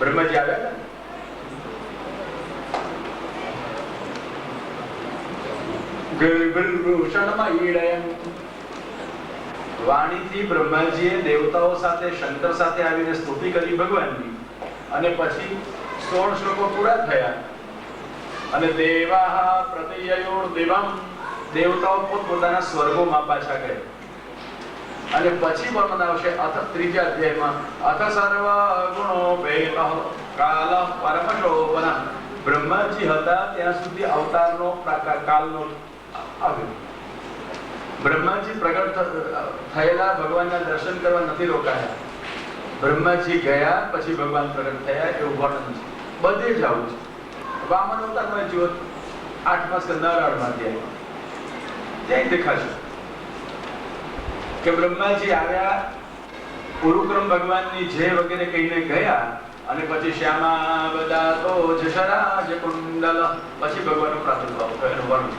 બ્રહ્માજી આવ્યા હતા. વાણીથી બ્રહ્માજીએ દેવતાઓ સાથે, શંકર સાથે આવીને સ્તુતિ કરી ભગવાનની. અને પછી 16 શ્લોકો પૂરા થયા અને દેવાહ પ્રતિયયોર દેવમ, દેવતાઓ પોતપોતાના સ્વર્ગોમાં પાછા ગયા. અને પછી વર્ણન આવશે ત્રીજા અધ્યાયમાં, અથ સર્વ ગુણો ભેદ કાલ પરમશોભન. બ્રહ્માજી હતા ત્યાં સુધી અવતારનો કાલનો આવ્યો. બ્રહ્માજી પ્રગટ થયેલા ભગવાનના દર્શન કરવા નથી રોકાયા. બ્રહ્માજી ગયા પછી ભગવાન પ્રગટ થયા એવું વર્ણન છે. બધે જ આવું છે. વામન અવતારમાં જુઓ, 8મા સ્કંદ 18મા અધ્યાય ત્યાં દેખાશે કે બ્રહ્માજી આવ્યા, પુરુક્રમ ભગવાનની જય વગેરે કહીને ગયા અને પછી શ્યામા બધા તો જશરાજ કુંડલ, પછી ભગવાનનો પ્રાદુર્ભાવ થયો એનું વર્ણન.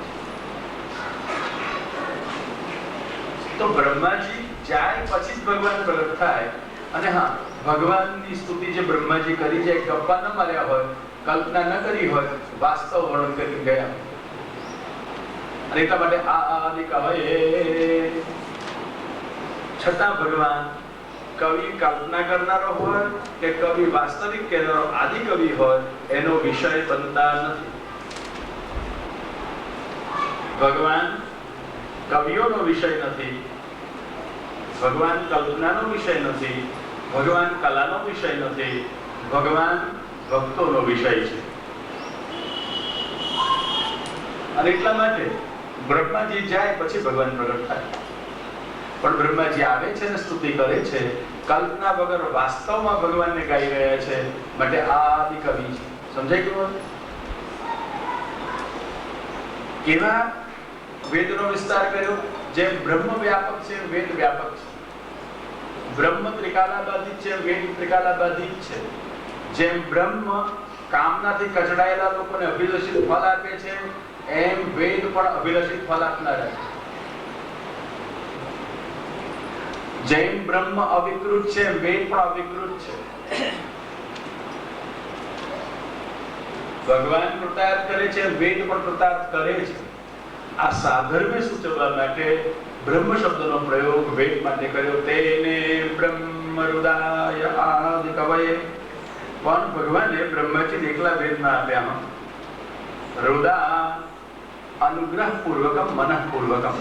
તો બ્રહ્માજી જાય પછી જ ભગવાન પ્રગટ થાય. અને હા, ભગવાનની સ્તુતિ જે બ્રહ્માજી કરી છે, ગપ્પા ન માર્યા હોય, કલ્પના ન કરી હોય, વાસ્તવ વર્ણન કરી ગયા. અને એટલા માટે આદિ કવયે. છતાં ભગવાન કવિ કલ્પના કરનારો હોય કે કવિ વાસ્તવિક કહેનારો આદિ કવિ હોય એનો વિષય બનતા નથી. ભગવાન કવિઓનો વિષય નથી, ભગવાન કલ્પનાનો વિષય નથી, ભગવાન કલાનો વિષય નથી, ભગવાન ભક્તોનો વિષય છે. અને એટલા માટે બ્રહ્માજી જાય પછી ભગવાન પ્રગટ થાય. પણ બ્રહ્માજી આવે છે ને સ્તુતિ કરે છે, કલ્પના વગર વાસ્તવમાં ભગવાનને ગાઈ રહ્યા છે. માટે આદિ કવિ છે. સમજાય ગયું? કેવા વેદનો વિસ્તાર કર્યો? જેમ બ્રહ્મ વ્યાપક છે વેદ વ્યાપક છે, બ્રહ્મ ત્રિકાલાબાધિત છે વેદ ત્રિકાલાબાધિત છે. જેમ બ્રહ્મ કામનાથી કચડાયેલા લોકોને અભિલષિત ફળ આપે છે, એમ વેદ પણ અભિલષિત ફળ આપનારા છે. જેમ બ્રહ્મ અવિકૃત છે વેદ પણ અવિકૃત છે. ભગવાન કૃતાર્થ કરે છે, વેદ પણ કૃતાર્થ કરે છે. આ સાધર્મ્ય સૂચવવા માટે બ્રહ્મ શબ્દનો પ્રયોગ વેદ માટે કર્યો. તેને બ્રહ્મ હૃદય આદિ કવયે, પણ ભગવાને બ્રહ્મચિદ એકલા વેદમાં આપ્યા. હૃદય અનુગ્રહ પૂર્વકમ મનઃ પૂર્વકમ,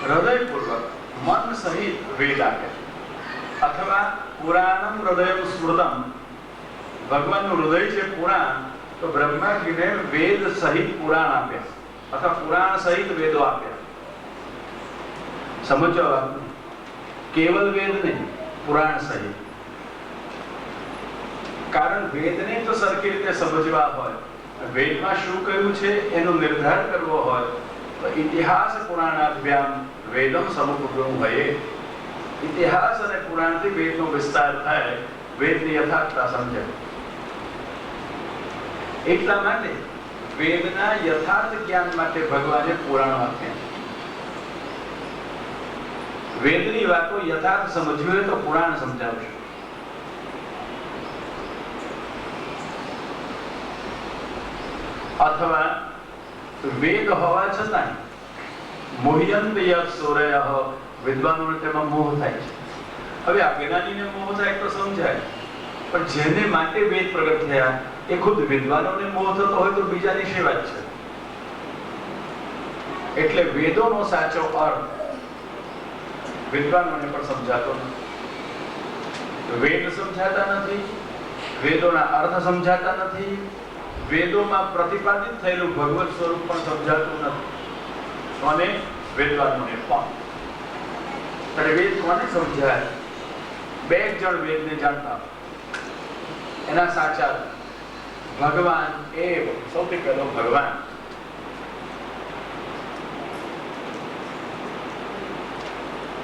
હૃદય પૂર્વક મન સહિત વેદ આપ્યા. અથવા પુરાણમ હૃદયમ સ્મૃતમ, ભગવાનનું હૃદય છે પુરાણ, તો બ્રહ્માજીને વેદ સહિત પુરાણ આપ્યા અથવા પુરાણ સહિત વેદો આપ્યા. સમજો, કેવલ વેદ નહીં, પુરાણ સહિત. કારણ વેદને તો સરખી રીતે સમજવા હોય, વેદમાં શું કહ્યું છે એનો નિર્ધાર કરવો હોય, તો ઇતિહાસ પુરાણાભ્યામ વેદમ સમુદ્રમ ભયે. ઇતિહાસ અને પુરાણથી વેદનો વિસ્તાર થાય, વેદની યથાર્થતા સમજાય. એટલા માટે વેદના યથાર્થ જ્ઞાન માટે ભગવાને પુરાણો આપ્યા. વેદની વાતો યથાર્થ સમજવી હોય તો પુરાણ સમજાવશે. અથવા વેદ હોવા છતાં મોહયંત યસૂરયઃ, વિદ્વાનોને તેમાં મોહ થાય છે. હવે અજ્ઞાનીને મોહ થાય તો સમજાય, પણ જેને માટે વેદ પ્રગટ થયા એ ખુદ વિદ્વાનોને મોહ થતો હોય તો બીજાની શી વાત છે? એટલે વેદોનો સાચો અર્થ વિદ્વાનોને પણ સમજાતો નથી. વેદ સમજાતા નથી, વેદોના અર્થ સમજાતા નથી, વેદોમાં પ્રતિપાદિત થયેલું ભગવત સ્વરૂપ પણ સમજાતું નથી. અને વિદ્વાનોને પણ. ત્યારે વેદ કોને સમજાય? બે જણ વેદને જાણતા, એના સાચા ભગવાન એ સૌથી પહેલો ભગવાન.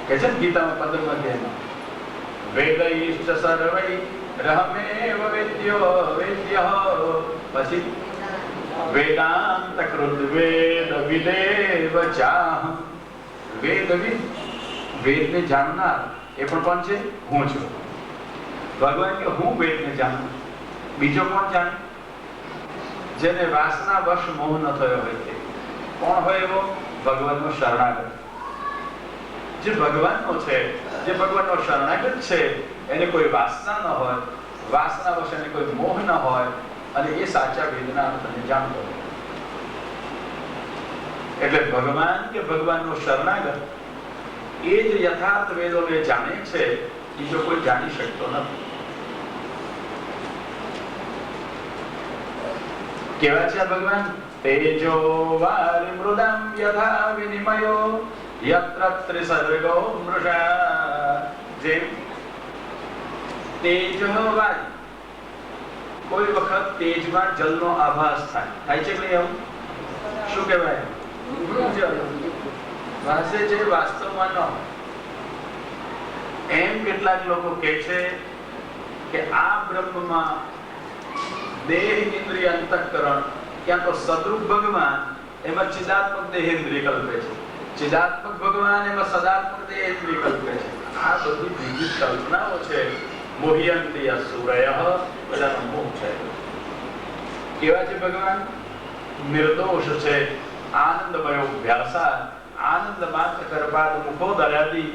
કે છે ગીતામાં 15મા અધ્યાયમાં, વેદૈશ્ચ સર્વૈ રહમેવ વેદ્યો વેદ્યઃ, પછી વેદાંત કૃત વેદ વિદેવ ચાહં. વેદવિદ, વેદને જાણનાર એ પણ કોણ છે? હું છું. ભગવાન કે હું વેદને જાણું, બીજો કોણ જાણે? જેને વાસના વશ મોહ ન થયો હોય તે કોણ હોય? એવો ભગવાનનો શરણાગત. જે ભગવાનનો છે, જે ભગવાનનો શરણાગત છે, એને કોઈ વાસના ન હોય, વાસના વશ એને કોઈ મોહ ન હોય, અને એ સાચા વેદના અર્થને જાણતો હોય. એટલે ભગવાન કે ભગવાનનો શરણાગત એ જ યથાર્થ વેદોને જાણે છે, બીજો કોઈ જાણી શકતો નથી. કેવા છે આ ભગવાન? તેજો વારી મૃદમ યથા વિનિમયો યત્ર ત્રિસર્ગો મૃષા. જેમ તેજ વારી, કોઈ વખત તેજમાં જલનો આભાસ થાય છે કે નહીં? આવું શું કહેવાય? વાસે છે, વાસ્તવમાં ન. એમ કેટલાક લોકો કહે છે કે આ બ્રહ્મમાં દેહ ઇન્દ્રિય અંતઃકરણ, ક્યાં તો સદરૂપ ભગવાન, એમાં ચિદાત્મક દેહ ઇન્દ્રિય કલ્પે છે, ચિદાત્મક ભગવાન એમાં સદાત્મક દેહ ઇન્દ્રિય કલ્પે છે. આ બધી બીજી કલ્પનાઓ છે. મોહયંતિ અસુરયઃ, બધાનો મોહ છે. કેવા છે ભગવાન? નિર્દોષ છે, આનંદમયો અભ્યાસા, આનંદ માત્ર કરપાદ મુખોદરાદી,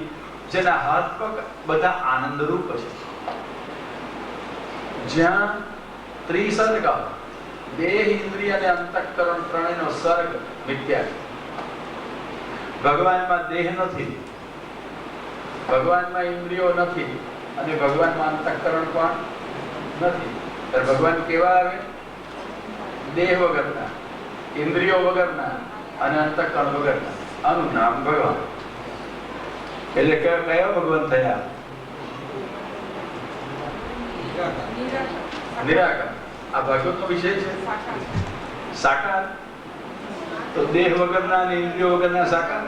જેના હાથ પગ બધા આનંદ રૂપ છે. જ્યાં ત્રિસર્ગ, દેહ ઇન્દ્રિય અને અંતઃકરણ ત્રણેયનો સર્ગ મિથ્યા છે. ભગવાનમાં દેહ નથી, ભગવાનમાં ઇન્દ્રિયો નથી, અને ભગવાનમાં અંતઃકરણ પણ નથી. ત્યારે ભગવાન કેવા આવે? દેહ વગરના, ઇન્દ્રિયો વગરના અને અંતઃકરણ વગરના. આનું નામ ભગવાન. એટલે કયા ભગવાન થયા? નિરાકાર. આ ભાગવતનો વિષય છે. સાકાર તો દેહ વગરના અને ઇન્દ્રિયો વગરના સાકાર.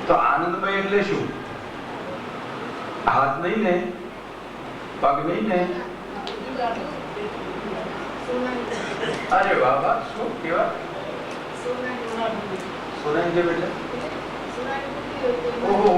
તો આનંદમય એટલે શું? હાથ નહીં ને, પગ નહીં ને? અરે વાહ વાહ, શું કેવા સોનાની જેમ એટલે? ઓહો.